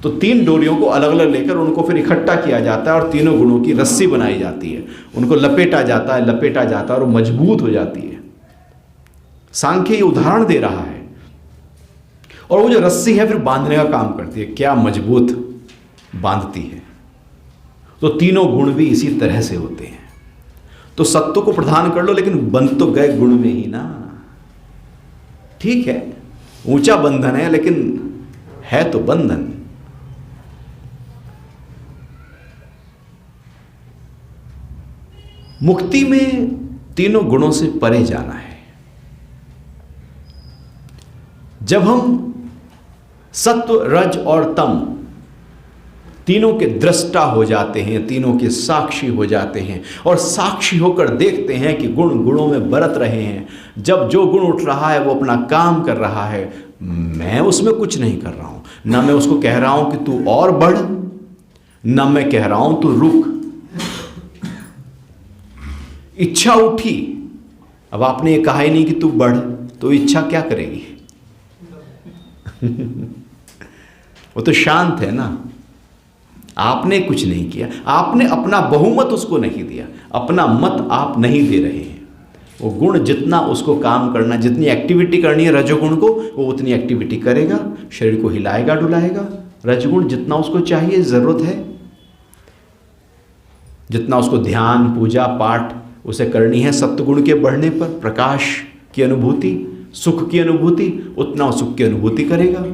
तो 3 डोरियों को अलग अलग लेकर उनको फिर इकट्ठा किया जाता है और तीनों गुणों की रस्सी बनाई जाती है। उनको लपेटा जाता है और वो मजबूत हो जाती है। सांख्य ये उदाहरण दे रहा है। और वो जो रस्सी है फिर बांधने का काम करती है, क्या मजबूत बांधती है। तो तीनों गुण भी इसी तरह से होते हैं। तो सत्व को प्रदान कर लो, लेकिन बंध तो गए गुण में ही ना। ठीक है, ऊंचा बंधन है, लेकिन है तो बंधन। मुक्ति में तीनों गुणों से परे जाना है। जब हम सत्व, रज और तम तीनों के दृष्टा हो जाते हैं, तीनों के साक्षी हो जाते हैं और साक्षी होकर देखते हैं कि गुण गुणों में बरत रहे हैं। जब जो गुण उठ रहा है वो अपना काम कर रहा है, मैं उसमें कुछ नहीं कर रहा हूं। ना मैं उसको कह रहा हूं कि तू और बढ़, ना मैं कह रहा हूं तू रुक। इच्छा उठी, अब आपने ये कहा ही नहीं कि तू बढ़, तो इच्छा क्या करेगी? वो तो शांत है ना। आपने कुछ नहीं किया, आपने अपना बहुमत उसको नहीं दिया, अपना मत आप नहीं दे रहे हैं। वो गुण जितना उसको काम करना, जितनी एक्टिविटी करनी है रजोगुण को, वो उतनी एक्टिविटी करेगा, शरीर को हिलाएगा डुलाएगा। रजगुण जितना उसको चाहिए, जरूरत है, जितना उसको ध्यान, पूजा पाठ उसे करनी है, सत्वगुण के बढ़ने पर प्रकाश की अनुभूति, सुख की अनुभूति, उतना सुख की अनुभूति करेगा।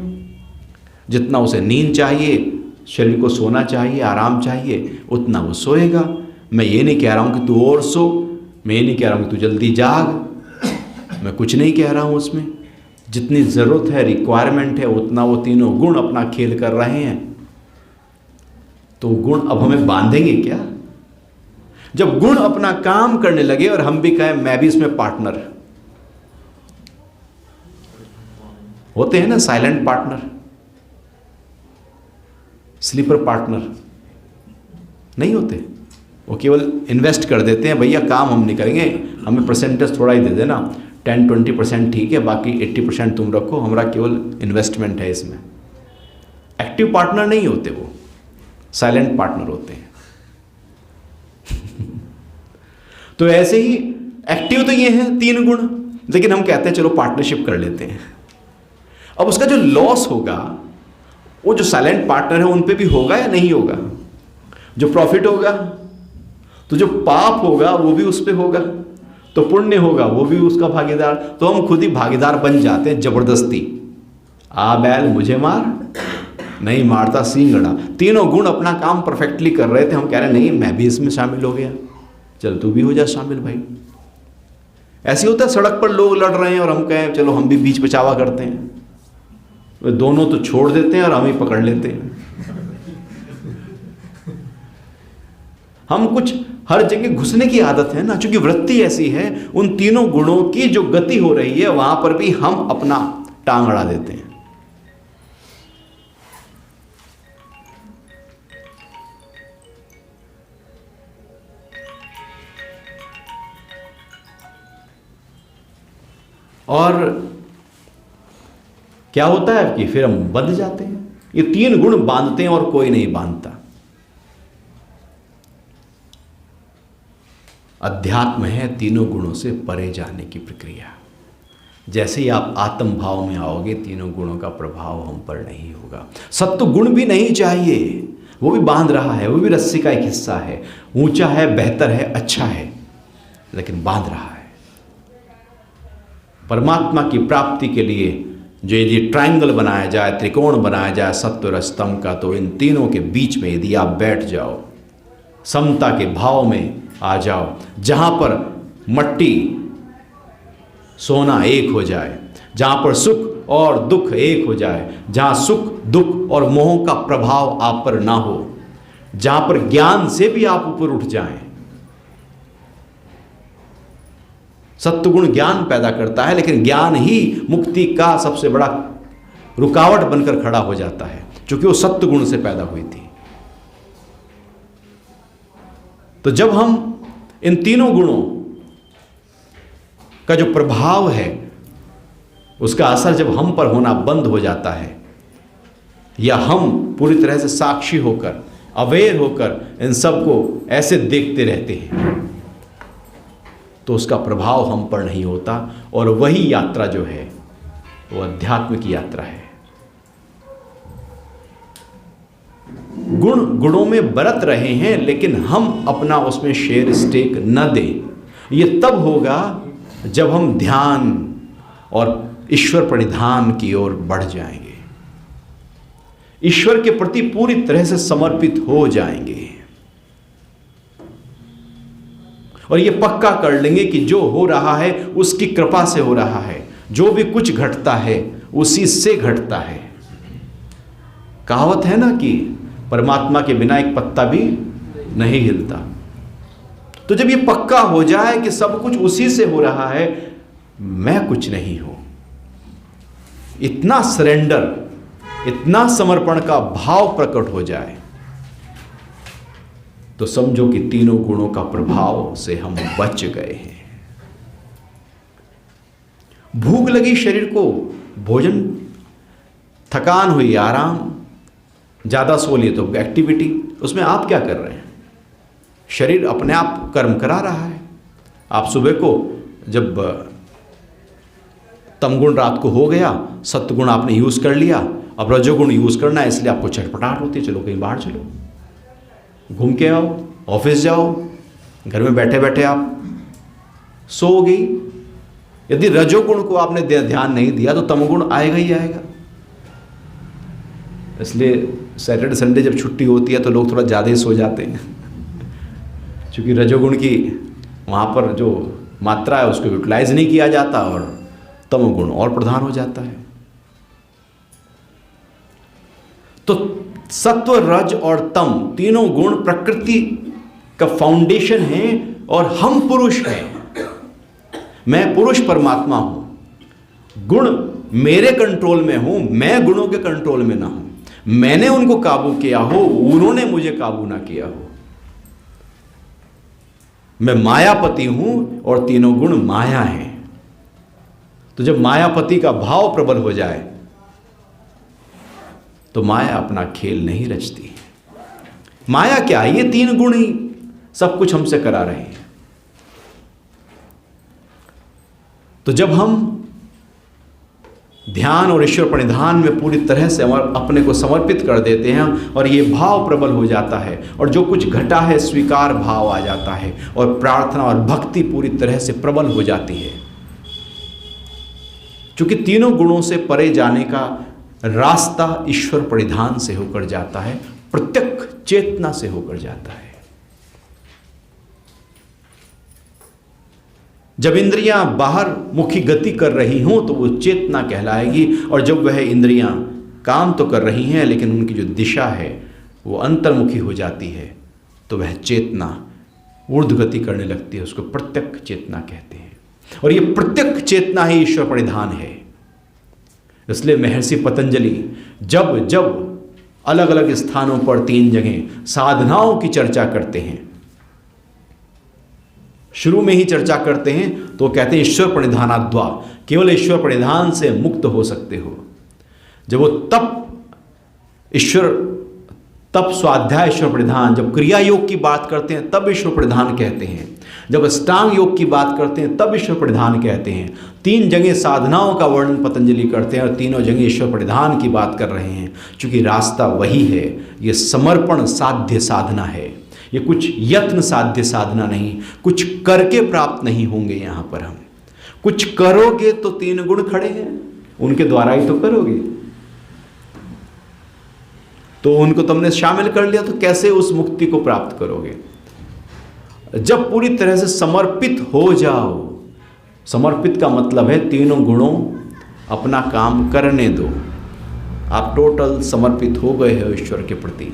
जितना उसे नींद चाहिए, शरीर को सोना चाहिए, आराम चाहिए, उतना वो सोएगा। मैं ये नहीं कह रहा हूँ कि तू और सो, मैं ये नहीं कह रहा हूँ कि तू जल्दी जाग, मैं कुछ नहीं कह रहा हूँ उसमें। जितनी ज़रूरत है, रिक्वायरमेंट है, उतना वो तीनों गुण अपना खेल कर रहे हैं, तो गुण अब हमें बांधेंगे क्या? जब गुण अपना काम करने लगे और हम भी कहें मैं भी इसमें पार्टनर, होते हैं ना साइलेंट पार्टनर, स्लीपर पार्टनर नहीं होते, वो केवल इन्वेस्ट कर देते हैं, भैया काम हम नहीं करेंगे, हमें परसेंटेज थोड़ा ही दे देना, 10-20% ठीक है, बाकी 80% तुम रखो, हमारा केवल इन्वेस्टमेंट है इसमें। एक्टिव पार्टनर नहीं होते, वो साइलेंट पार्टनर होते हैं। तो ऐसे ही एक्टिव तो ये हैं 3 गुण, लेकिन हम कहते हैं चलो पार्टनरशिप कर लेते हैं। अब उसका जो लॉस होगा वो जो साइलेंट पार्टनर है उन पे भी होगा या नहीं होगा? जो प्रॉफिट होगा, तो जो पाप होगा वो भी उस पे होगा, तो पुण्य होगा वो भी उसका भागीदार। तो हम खुद ही भागीदार बन जाते हैं जबरदस्ती। आ बैल मुझे मार, नहीं मारता सींगड़ा। तीनों गुण अपना काम परफेक्टली कर रहे थे, हम कह रहे नहीं मैं भी इसमें शामिल हो गया, चल तू भी हो जा शामिल भाई। ऐसे होता है सड़क पर लोग लड़ रहे हैं और हम कहें चलो हम भी बीच बचावा करते हैं, वे दोनों तो छोड़ देते हैं और हम ही पकड़ लेते हैं। हम कुछ हर जगह घुसने की आदत है ना, क्योंकि वृत्ति ऐसी है, उन तीनों गुणों की जो गति हो रही है वहां पर भी हम अपना टांग अड़ा देते हैं। और क्या होता है कि फिर हम बंध जाते हैं। ये 3 गुण बांधते हैं और कोई नहीं बांधता। अध्यात्म है तीनों गुणों से परे जाने की प्रक्रिया। जैसे ही आप आत्म भाव में आओगे, तीनों गुणों का प्रभाव हम पर नहीं होगा। सत्व गुण भी नहीं चाहिए, वो भी बांध रहा है, वो भी रस्सी का एक हिस्सा है, ऊंचा है, बेहतर है, अच्छा है, लेकिन बांध रहा है। परमात्मा की प्राप्ति के लिए जो यदि ट्रायंगल बनाया जाए, त्रिकोण बनाया जाए सत्व रज तम का, तो इन तीनों के बीच में यदि आप बैठ जाओ, समता के भाव में आ जाओ, जहां पर मट्टी सोना एक हो जाए, जहां पर सुख और दुख एक हो जाए, जहां सुख दुख और मोह का प्रभाव आप पर ना हो, जहां पर ज्ञान से भी आप ऊपर उठ जाएं। सत्वगुण ज्ञान पैदा करता है, लेकिन ज्ञान ही मुक्ति का सबसे बड़ा रुकावट बनकर खड़ा हो जाता है, क्योंकि वो सत्वगुण से पैदा हुई थी। तो जब हम इन तीनों गुणों का जो प्रभाव है, उसका असर जब हम पर होना बंद हो जाता है, या हम पूरी तरह से साक्षी होकर, अवेयर होकर इन सबको ऐसे देखते रहते हैं, तो उसका प्रभाव हम पर नहीं होता। और वही यात्रा जो है वो अध्यात्म की यात्रा है। गुणों में बरत रहे हैं, लेकिन हम अपना उसमें शेयर स्टेक न दें। ये तब होगा जब हम ध्यान और ईश्वर प्रणिधान की ओर बढ़ जाएंगे, ईश्वर के प्रति पूरी तरह से समर्पित हो जाएंगे, और ये पक्का कर लेंगे कि जो हो रहा है उसकी कृपा से हो रहा है, जो भी कुछ घटता है उसी से घटता है। कहावत है ना कि परमात्मा के बिना एक पत्ता भी नहीं हिलता। तो जब ये पक्का हो जाए कि सब कुछ उसी से हो रहा है, मैं कुछ नहीं हूं, इतना सरेंडर, इतना समर्पण का भाव प्रकट हो जाए, तो समझो कि तीनों गुणों का प्रभाव से हम बच गए हैं। भूख लगी शरीर को, भोजन, थकान हुई आराम, ज्यादा सो लिए तो एक्टिविटी, उसमें आप क्या कर रहे हैं? शरीर अपने आप कर्म करा रहा है। आप सुबह को जब तमगुण रात को हो गया, सत्वगुण आपने यूज कर लिया, अब रजोगुण यूज करना है, इसलिए आपको छटपटाहट होती है, चलो कहीं बाहर चलो, घूम के आओ, ऑफिस जाओ, घर में बैठे बैठे आप सोओगे। यदि रजोगुण को आपने ध्यान नहीं दिया तो तमोगुण आएगा ही आएगा। इसलिए सैटरडे संडे जब छुट्टी होती है तो लोग थोड़ा ज़्यादा ही सो जाते हैं, क्योंकि रजोगुण की वहाँ पर जो मात्रा है उसको यूटिलाइज नहीं किया जाता, और तमोगुण और प्रधान हो जाता है। तो सत्व, रज और तम तीनों गुण प्रकृति का फाउंडेशन है और हम पुरुष हैं। मैं पुरुष परमात्मा हूं, गुण मेरे कंट्रोल में हो, मैं गुणों के कंट्रोल में ना हूं, मैंने उनको काबू किया हो, उन्होंने मुझे काबू ना किया हो। मैं मायापति हूं और तीनों गुण माया हैं। तो जब मायापति का भाव प्रबल हो जाए तो माया अपना खेल नहीं रचती। माया क्या है? ये तीन गुण ही सब कुछ हमसे करा रहे हैं। तो जब हम ध्यान और ईश्वर प्रणिधान में पूरी तरह से अपने को समर्पित कर देते हैं और ये भाव प्रबल हो जाता है और जो कुछ घटा है स्वीकार भाव आ जाता है और प्रार्थना और भक्ति पूरी तरह से प्रबल हो जाती है। क्योंकि तीनों गुणों से परे जाने का रास्ता ईश्वर प्रणिधान से होकर जाता है, प्रत्यक्ष चेतना से होकर जाता है। जब इंद्रियां बाहर मुखी गति कर रही हों तो वो चेतना कहलाएगी, और जब वह इंद्रियां काम तो कर रही हैं लेकिन उनकी जो दिशा है वो अंतर्मुखी हो जाती है तो वह चेतना ऊर्ध्व गति करने लगती है, उसको प्रत्यक्ष चेतना कहते हैं। और ये प्रत्यक्ष चेतना ही ईश्वर प्रणिधान है। इसलिए महर्षि पतंजलि जब जब अलग अलग स्थानों पर 3 जगह साधनाओं की चर्चा करते हैं, शुरू में ही चर्चा करते हैं तो कहते हैं ईश्वर प्रणिधानाद्वा, केवल ईश्वर प्रणिधान से मुक्त हो सकते हो। जब वो तप स्वाध्याय ईश्वर प्रणिधान, जब क्रिया योग की बात करते हैं तब ईश्वर प्रणिधान कहते हैं, जब अष्टांग योग की बात करते हैं तब ईश्वर प्रणिधान कहते हैं। 3 जगह साधनाओं का वर्णन पतंजलि करते हैं और तीनों जगह ईश्वर प्रणिधान की बात कर रहे हैं, क्योंकि रास्ता वही है। ये समर्पण साध्य साधना है, ये कुछ यत्न साध्य साधना नहीं, कुछ करके प्राप्त नहीं होंगे। यहाँ पर हम कुछ करोगे तो 3 गुण खड़े हैं, उनके द्वारा ही तो करोगे। तो उनको तुमने शामिल कर लिया तो कैसे उस मुक्ति को प्राप्त करोगे? जब पूरी तरह से समर्पित हो जाओ। समर्पित का मतलब है तीनों गुणों अपना काम करने दो। आप टोटल समर्पित हो गए हो ईश्वर के प्रति,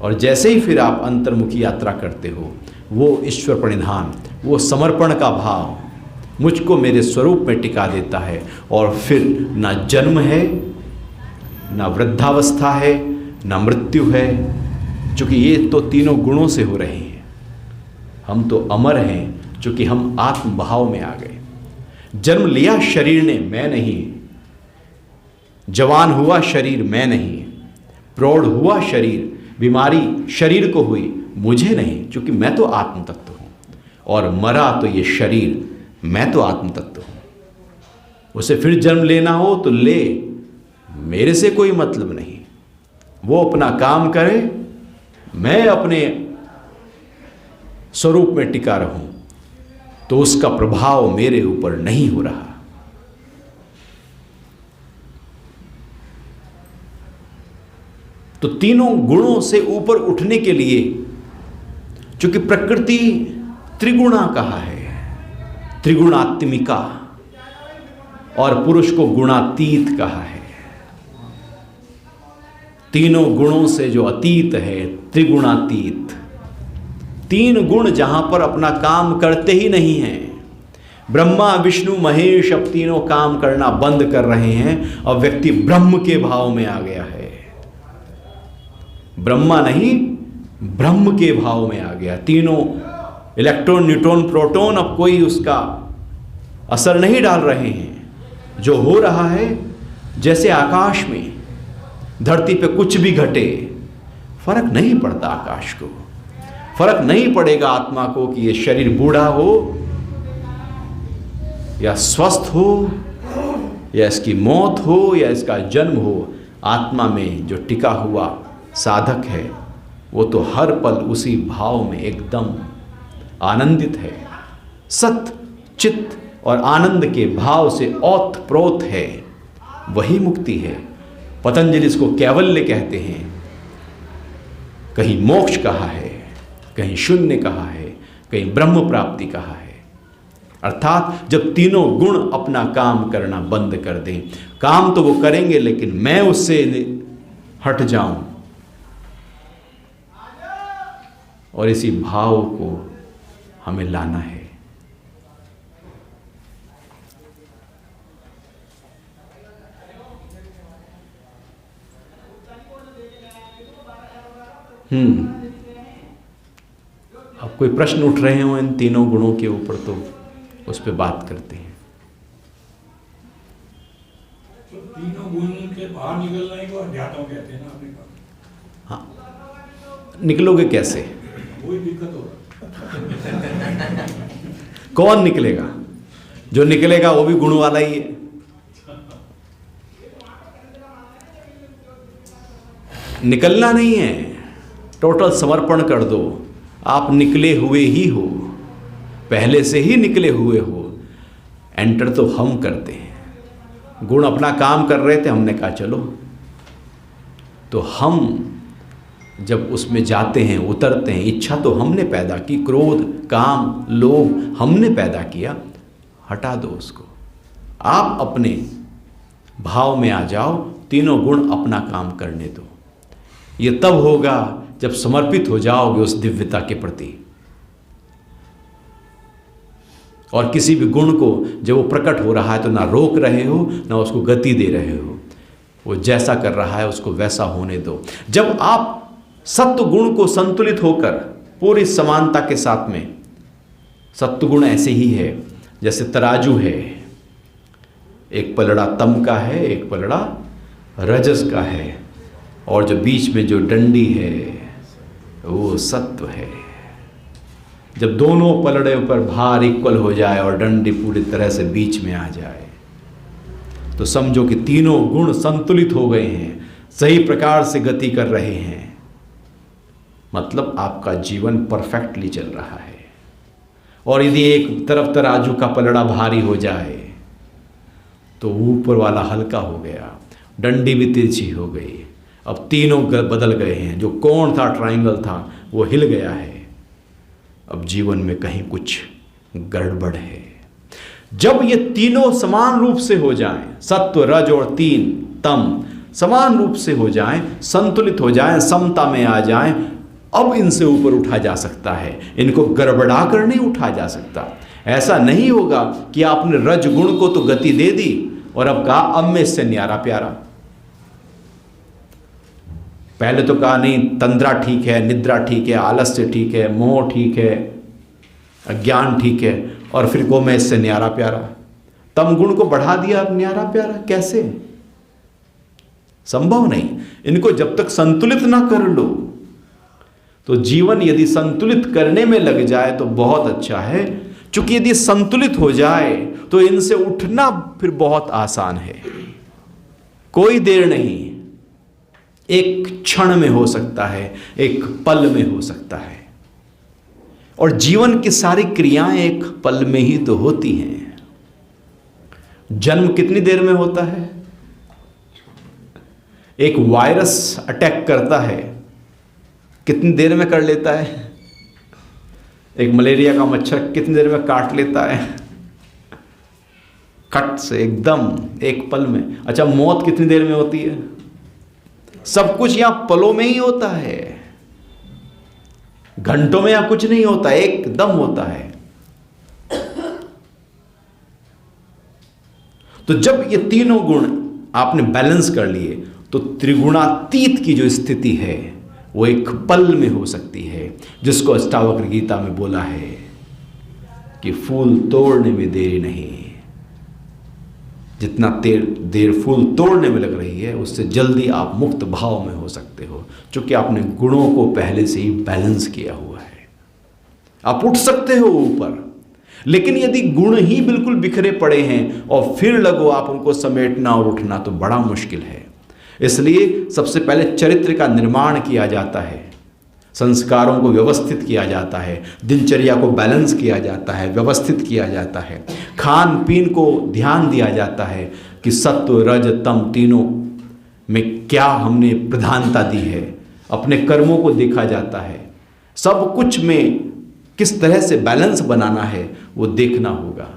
और जैसे ही फिर आप अंतर्मुखी यात्रा करते हो, वो ईश्वर प्रणिधान, वो समर्पण का भाव मुझको मेरे स्वरूप में टिका देता है। और फिर ना जन्म है, ना वृद्धावस्था है, ना मृत्यु है, क्योंकि ये तो तीनों गुणों से हो रहे हैं। हम तो अमर हैं क्योंकि हम आत्म भाव में आ गए। जन्म लिया शरीर ने, मैं नहीं। जवान हुआ शरीर, मैं नहीं। प्रौढ़ हुआ शरीर, बीमारी शरीर को हुई, मुझे नहीं, क्योंकि मैं तो आत्म तत्व हूं। और मरा तो ये शरीर, मैं तो आत्म तत्व हूं। उसे फिर जन्म लेना हो तो ले, मेरे से कोई मतलब नहीं। वो अपना काम करे, मैं अपने स्वरूप में टिका रहूं, तो उसका प्रभाव मेरे ऊपर नहीं हो रहा। तो तीनों गुणों से ऊपर उठने के लिए, चूंकि प्रकृति त्रिगुणा कहा है, त्रिगुणात्मिका, और पुरुष को गुणातीत कहा है। तीनों गुणों से जो अतीत है, त्रिगुणातीत। 3 गुण जहां पर अपना काम करते ही नहीं हैं, ब्रह्मा विष्णु महेश अब तीनों काम करना बंद कर रहे हैं और व्यक्ति ब्रह्म के भाव में आ गया है। ब्रह्मा नहीं, ब्रह्म के भाव में आ गया। तीनों इलेक्ट्रॉन, न्यूट्रॉन, प्रोटॉन अब कोई उसका असर नहीं डाल रहे हैं। जो हो रहा है, जैसे आकाश में, धरती पे कुछ भी घटे फर्क नहीं पड़ता। आकाश को फर्क नहीं पड़ेगा आत्मा को कि ये शरीर बूढ़ा हो या स्वस्थ हो, या इसकी मौत हो या इसका जन्म हो। आत्मा में जो टिका हुआ साधक है वो तो हर पल उसी भाव में एकदम आनंदित है। सत चित्त और आनंद के भाव से ओत प्रोत है, वही मुक्ति है। पतंजलि इसको कैवल्य कहते हैं। कहीं मोक्ष कहा है, कहीं शून्य कहा है, कहीं ब्रह्म प्राप्ति कहा है। अर्थात जब तीनों गुण अपना काम करना बंद कर दें, काम तो वो करेंगे लेकिन मैं उससे हट जाऊं, और इसी भाव को हमें लाना है। अब कोई प्रश्न उठ रहे हो इन तीनों गुणों के ऊपर तो उस पर बात करते हैं। तो तीनों गुण के बाहर निकलने को अध्यात्म कहते हैं ना अपने पास। हाँ, निकलोगे कैसे? वही दिक्कत हो रहा है। कौन निकलेगा? जो निकलेगा वो भी गुण वाला ही है। निकलना नहीं है, टोटल समर्पण कर दो। आप निकले हुए ही हो, पहले से ही निकले हुए हो। एंटर तो हम करते हैं। गुण अपना काम कर रहे थे, हमने कहा चलो। तो हम जब उसमें जाते हैं, उतरते हैं, इच्छा तो हमने पैदा की, क्रोध, काम, लोभ हमने पैदा किया, हटा दो उसको। आप अपने भाव में आ जाओ, तीनों गुण अपना काम करने दो। ये तब होगा जब समर्पित हो जाओगे उस दिव्यता के प्रति। और किसी भी गुण को जब वो प्रकट हो रहा है तो ना रोक रहे हो ना उसको गति दे रहे हो, वो जैसा कर रहा है उसको वैसा होने दो। जब आप सत्व गुण को संतुलित होकर पूरी समानता के साथ में, सत्व गुण ऐसे ही है जैसे तराजू है, एक पलड़ा तम का है, एक पलड़ा रजस का है, और जो बीच में जो डंडी है वो सत्व है। जब दोनों पलड़े पर भार इक्वल हो जाए और डंडी पूरी तरह से बीच में आ जाए तो समझो कि तीनों गुण संतुलित हो गए हैं, सही प्रकार से गति कर रहे हैं। मतलब आपका जीवन परफेक्टली चल रहा है। और यदि एक तरफ तराजू का पलड़ा भारी हो जाए तो ऊपर वाला हल्का हो गया, डंडी भी तिरछी हो गई, अब तीनों बदल गए हैं। जो कोण था, ट्रायंगल था, वो हिल गया है। अब जीवन में कहीं कुछ गड़बड़ है। जब ये तीनों समान रूप से हो जाएं, सत्व, रज और तीन तम समान रूप से हो जाएं, संतुलित हो जाएं, समता में आ जाएं, अब इनसे ऊपर उठा जा सकता है। इनको गड़बड़ा कर नहीं उठा जा सकता। ऐसा नहीं होगा कि आपने रज गुण को तो गति दे दी और अब कहा अब मैं इससे न्यारा प्यारा। पहले तो कहा नहीं, तंद्रा ठीक है, निद्रा ठीक है, आलस्य ठीक है, मोह ठीक है, अज्ञान ठीक है, और फिर को मैं इससे न्यारा प्यारा। तम गुण को बढ़ा दिया, अब न्यारा प्यारा कैसे? संभव नहीं। इनको जब तक संतुलित ना कर लो तो जीवन यदि संतुलित करने में लग जाए तो बहुत अच्छा है, क्योंकि यदि संतुलित हो जाए तो इनसे उठना फिर बहुत आसान है। कोई देर नहीं, एक क्षण में हो सकता है, एक पल में हो सकता है। और जीवन की सारी क्रियाएं एक पल में ही तो होती हैं। जन्म कितनी देर में होता है? एक वायरस अटैक करता है, कितनी देर में कर लेता है? एक मलेरिया का मच्छर कितनी देर में काट लेता है? कट से एकदम एक पल में। अच्छा, मौत कितनी देर में होती है? सब कुछ यहां पलों में ही होता है, घंटों में यहां कुछ नहीं होता, एकदम होता है। तो जब ये तीनों गुण आपने बैलेंस कर लिए तो त्रिगुणातीत की जो स्थिति है वो एक पल में हो सकती है, जिसको अष्टावक्र गीता में बोला है कि फूल तोड़ने में देरी नहीं। जितना देर फूल तोड़ने में लग रही है उससे जल्दी आप मुक्त भाव में हो सकते हो, क्योंकि आपने गुणों को पहले से ही बैलेंस किया हुआ है। आप उठ सकते हो ऊपर, लेकिन यदि गुण ही बिल्कुल बिखरे पड़े हैं और फिर लगो आप उनको समेटना और उठना, तो बड़ा मुश्किल है। इसलिए सबसे पहले चरित्र का निर्माण किया जाता है, संस्कारों को व्यवस्थित किया जाता है, दिनचर्या को बैलेंस किया जाता है, व्यवस्थित किया जाता है, खान पीन को ध्यान दिया जाता है कि सत्व, रज, तम तीनों में क्या हमने प्रधानता दी है, अपने कर्मों को देखा जाता है, सब कुछ में किस तरह से बैलेंस बनाना है वो देखना होगा।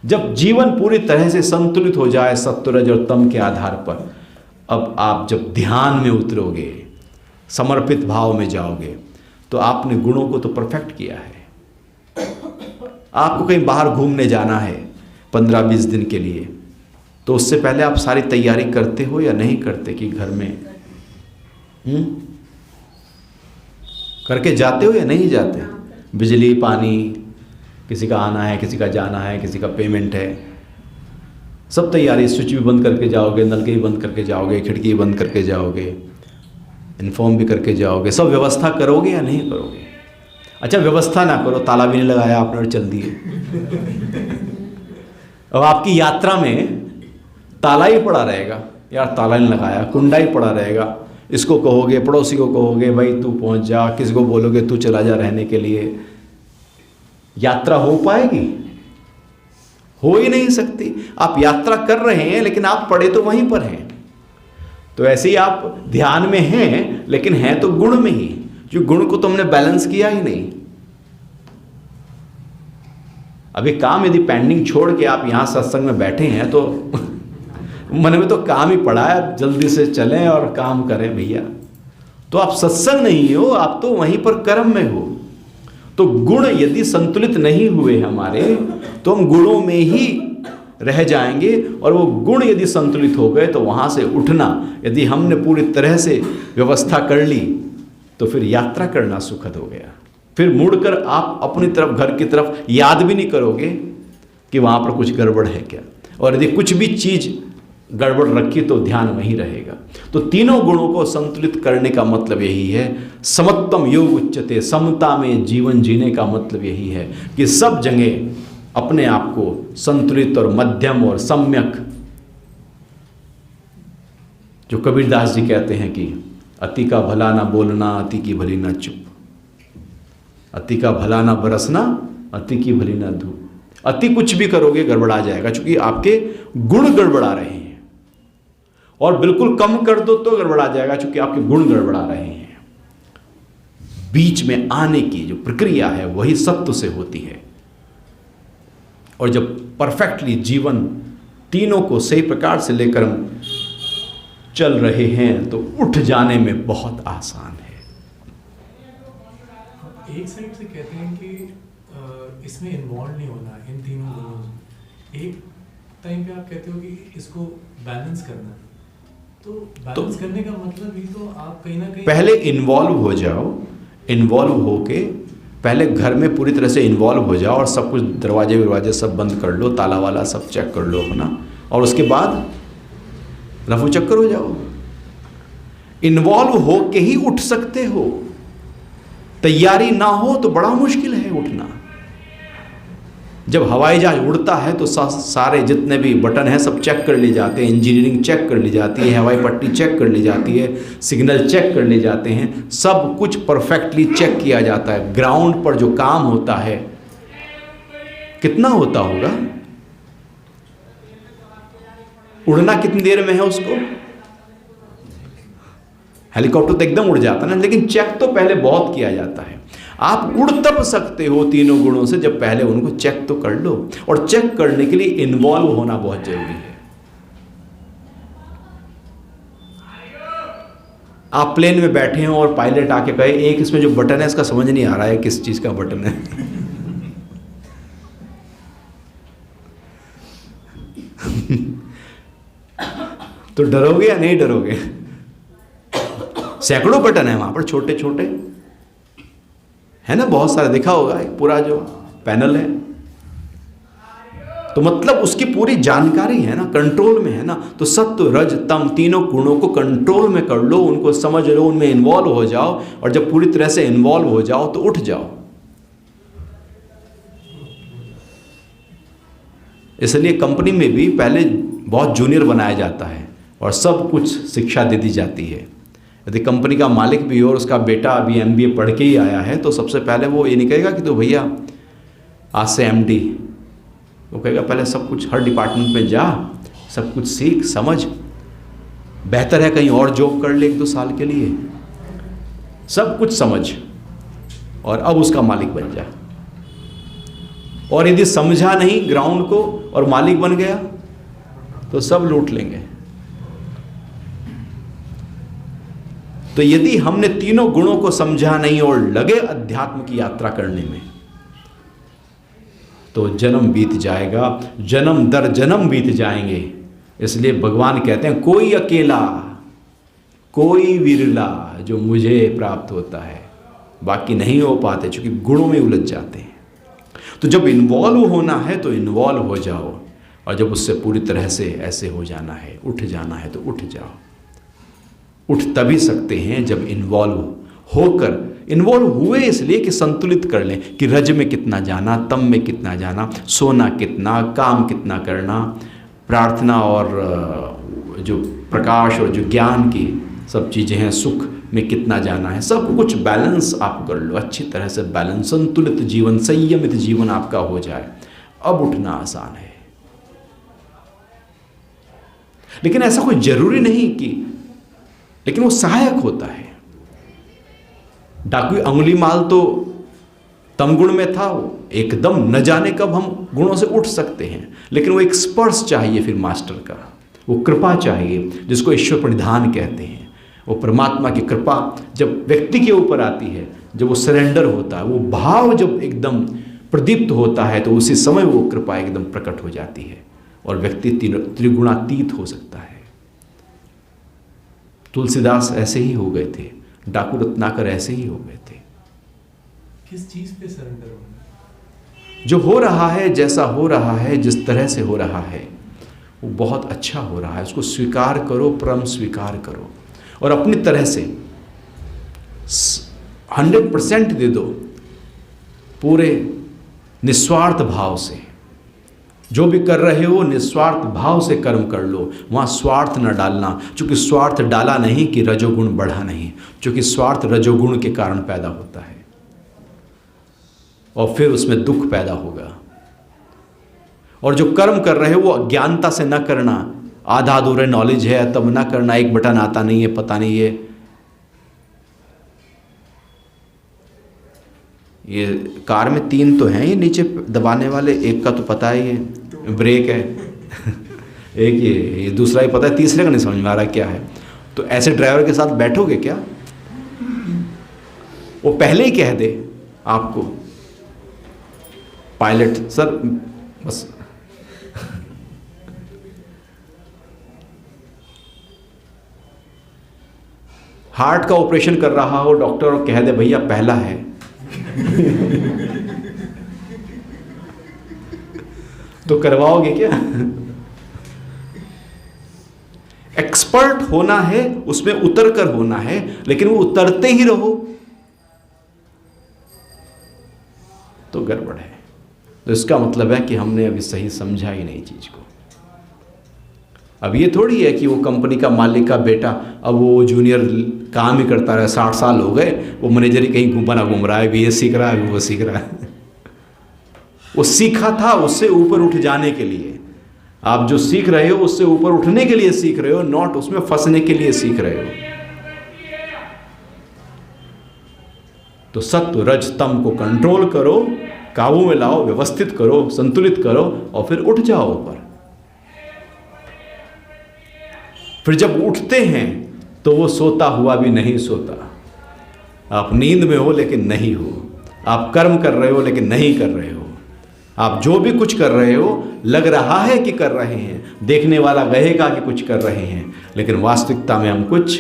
जब जीवन पूरी तरह से संतुलित हो जाए सत्व रज और तम के आधार पर, अब आप जब ध्यान में उतरोगे, समर्पित भाव में जाओगे, तो आपने गुणों को तो परफेक्ट किया है। आपको कहीं बाहर घूमने जाना है 15-20 दिन के लिए, तो उससे पहले आप सारी तैयारी करते हो या नहीं करते कि घर में करके जाते हो या नहीं जाते? बिजली पानी, किसी का आना है, किसी का जाना है, किसी का पेमेंट है, सब तैयारी। स्विच भी बंद करके जाओगे, नलके भी बंद करके जाओगे, खिड़की भी बंद करके जाओगे, इन्फॉर्म भी करके जाओगे, सब व्यवस्था करोगे या नहीं करोगे? अच्छा व्यवस्था ना करो, ताला भी नहीं लगाया आपने और चल दिए। अब आपकी यात्रा में ताला ही पड़ा रहेगा, यार ताला नहीं लगाया, कुंडा ही पड़ा रहेगा। इसको कहोगे, पड़ोसी को कहोगे भाई तू पहुंच जा, किसी को बोलोगे तू चला जा रहने के लिए, यात्रा हो पाएगी? हो ही नहीं सकती। आप यात्रा कर रहे हैं लेकिन आप पड़े तो वहीं पर हैं। तो ऐसे ही आप ध्यान में हैं लेकिन हैं तो गुण में ही, जो गुण को तुमने बैलेंस किया ही नहीं। अभी काम यदि पेंडिंग छोड़ के आप यहां सत्संग में बैठे हैं तो मन में तो काम ही पड़ा है, जल्दी से चलें और काम करें भैया। तो आप सत्संग नहीं हो, आप तो वहीं पर कर्म में हो। तो गुण यदि संतुलित नहीं हुए हमारे, तो हम गुणों में ही रह जाएंगे। और वो गुण यदि संतुलित हो गए तो वहां से उठना, यदि हमने पूरी तरह से व्यवस्था कर ली, तो फिर यात्रा करना सुखद हो गया। फिर मुड़कर आप अपनी तरफ, घर की तरफ याद भी नहीं करोगे कि वहां पर कुछ गड़बड़ है क्या। और यदि कुछ भी चीज गड़बड़ रखी तो ध्यान वहीं रहेगा। तो तीनों गुणों को संतुलित करने का मतलब यही है। समत्वम योग उच्यते, समता में जीवन जीने का मतलब यही है कि सब जगह अपने आप को संतुलित और मध्यम और सम्यक, जो कबीरदास जी कहते हैं कि अति का भला ना बोलना, अति की भली ना चुप, अति का भला ना बरसना, अति की भली ना धूप। अति कुछ भी करोगे गड़बड़ा जाएगा, क्योंकि आपके गुण गड़बड़ा रहे हैं। और बिल्कुल कम कर दो तो गड़बड़ा जाएगा, क्योंकि आपके गुण गड़बड़ा रहे हैं। बीच में आने की जो प्रक्रिया है वही सत्व से होती है। और जब परफेक्टली जीवन तीनों को सही प्रकार से लेकर हम चल रहे हैं तो उठ जाने में बहुत आसान है। एक साइड से कहते हैं कि इसमें इन्वॉल्व नहीं होना इन तीनों गुणों। एक टाइम पे आप कहते हो कि इसको बैलेंस करना, तो बैलेंस करने का मतलब ही तो आप कहीं ना कहीं पहले इन्वॉल्व हो जाओ। इन्वॉल्व होके पहले घर में पूरी तरह से इन्वॉल्व हो जाओ और सब कुछ दरवाजे सब बंद कर लो, ताला वाला सब चेक कर लो अपना, और उसके बाद रफू चक्कर हो जाओ। इन्वॉल्व हो के ही उठ सकते हो। तैयारी ना हो तो बड़ा मुश्किल है उठना। जब हवाई जहाज उड़ता है तो सारे जितने भी बटन हैं सब चेक कर लिए जाते हैं, इंजीनियरिंग चेक कर ली जाती है, हवाई पट्टी चेक कर ली जाती है, सिग्नल चेक कर लिए जाते हैं, सब कुछ परफेक्टली चेक किया जाता है। ग्राउंड पर जो काम होता है कितना होता होगा, उड़ना कितनी देर में है उसको, हेलीकॉप्टर तो एकदम उड़ जाता है ना, लेकिन चेक तो पहले बहुत किया जाता है। आप उड़ तब सकते हो तीनों गुणों से जब पहले उनको चेक तो कर लो, और चेक करने के लिए इन्वॉल्व होना बहुत जरूरी है। आप प्लेन में बैठे हैं और पायलट आके कहे एक इसमें जो बटन है इसका समझ नहीं आ रहा है किस चीज का बटन है तो डरोगे या नहीं डरोगे? सैकड़ों बटन है वहां पर, छोटे छोटे है ना, बहुत सारे दिखा होगा, एक पूरा जो पैनल है। तो मतलब उसकी पूरी जानकारी है ना, कंट्रोल में है ना। तो सत्व रज तम तीनों गुणों को कंट्रोल में कर लो, उनको समझ लो, उनमें इन्वॉल्व हो जाओ, और जब पूरी तरह से इन्वॉल्व हो जाओ तो उठ जाओ। इसलिए कंपनी में भी पहले बहुत जूनियर बनाया जाता है और सब कुछ शिक्षा दे दी जाती है। यदि कंपनी का मालिक भी हो और उसका बेटा अभी MBA पढ़ के ही आया है तो सबसे पहले वो ये नहीं कहेगा कि तो भैया आज से MD, वो कहेगा पहले सब कुछ हर डिपार्टमेंट में जा, सब कुछ सीख समझ, बेहतर है कहीं और जॉब कर ले 1-2 साल के लिए, सब कुछ समझ, और अब उसका मालिक बन जा। और यदि समझा नहीं ग्राउंड को और मालिक बन गया तो सब लूट लेंगे। तो यदि हमने तीनों गुणों को समझा नहीं और लगे अध्यात्म की यात्रा करने में, तो जन्म बीत जाएगा, जन्म दर जन्म बीत जाएंगे। इसलिए भगवान कहते हैं कोई अकेला, कोई विरला जो मुझे प्राप्त होता है, बाकी नहीं हो पाते, क्योंकि गुणों में उलझ जाते हैं। तो जब इन्वॉल्व होना है तो इन्वॉल्व हो जाओ, और जब उससे पूरी तरह से ऐसे हो जाना है, उठ जाना है, तो उठ जाओ। उठ तभी सकते हैं जब इन्वॉल्व हुए इसलिए कि संतुलित कर लें कि रज में कितना जाना, तम में कितना जाना, सोना कितना, काम कितना करना, प्रार्थना और जो प्रकाश और जो ज्ञान की सब चीज़ें हैं, सुख में कितना जाना है, सब कुछ बैलेंस आप कर लो अच्छी तरह से। बैलेंस, संतुलित जीवन, संयमित जीवन आपका हो जाए, अब उठना आसान है। लेकिन ऐसा कोई जरूरी नहीं कि, लेकिन वो सहायक होता है। डाकू अंगुलीमाल तो तमगुण में था, वो एकदम न जाने कब हम गुणों से उठ सकते हैं, लेकिन वो एक स्पर्श चाहिए फिर मास्टर का, वो कृपा चाहिए जिसको ईश्वर प्रणिधान कहते हैं। वो परमात्मा की कृपा जब व्यक्ति के ऊपर आती है, जब वो सरेंडर होता है, वो भाव जब एकदम प्रदीप्त होता है, तो उसी समय वो कृपा एकदम प्रकट हो जाती है और व्यक्ति त्रिगुणातीत हो सकता है। तुलसीदास ऐसे ही हो गए थे, डाकू रत्नाकर ऐसे ही हो गए थे। किस चीज पे सरेंडर होना? जो हो रहा है, जैसा हो रहा है, जिस तरह से हो रहा है, वो बहुत अच्छा हो रहा है, उसको स्वीकार करो, परम स्वीकार करो और अपनी तरह से 100% दे दो, पूरे निस्वार्थ भाव से। जो भी कर रहे हो निस्वार्थ भाव से कर्म कर लो, वहाँ स्वार्थ न डालना, क्योंकि स्वार्थ डाला नहीं कि रजोगुण बढ़ा नहीं, क्योंकि स्वार्थ रजोगुण के कारण पैदा होता है और फिर उसमें दुख पैदा होगा। और जो कर्म कर रहे हो वो अज्ञानता से न करना, आधा अधूरे नॉलेज है तब ना करना, एक बटन आता नहीं है, पता नहीं ये कार में 3 तो हैं, ये नीचे दबाने वाले, एक का तो पता ही है ब्रेक है एक ये दूसरा ही पता है, तीसरे का नहीं समझ में आ रहा क्या है। तो ऐसे ड्राइवर के साथ बैठोगे क्या? वो पहले ही कह दे आपको, पायलट सर बस हार्ट का ऑपरेशन कर रहा हो डॉक्टर और कह दे भैया पहला है तो करवाओगे क्या? एक्सपर्ट होना है, उसमें उतर कर होना है, लेकिन वो उतरते ही रहो तो गड़बड़ है। तो इसका मतलब है कि हमने अभी सही समझा ही नहीं चीज को। अब ये थोड़ी है कि वो कंपनी का मालिक का बेटा, अब वो जूनियर काम ही करता रहा, 60 साल हो गए, वो मैनेजर ही कहीं बना घूम रहा है, भी ये सीख रहा है, वो सीख रहा है वो सीखा था उससे ऊपर उठ जाने के लिए। आप जो सीख रहे हो उससे ऊपर उठने के लिए सीख रहे हो, नॉट उसमें फंसने के लिए सीख रहे हो। तो सत्व रज तम को कंट्रोल करो, काबू में लाओ, व्यवस्थित करो, संतुलित करो और फिर उठ जाओ ऊपर। फिर जब उठते हैं तो वो सोता हुआ भी नहीं सोता। आप नींद में हो लेकिन नहीं हो, आप कर्म कर रहे हो लेकिन नहीं कर रहे हो, आप जो भी कुछ कर रहे हो लग रहा है कि कर रहे हैं, देखने वाला कहेगा कि कुछ कर रहे हैं, लेकिन वास्तविकता में हम कुछ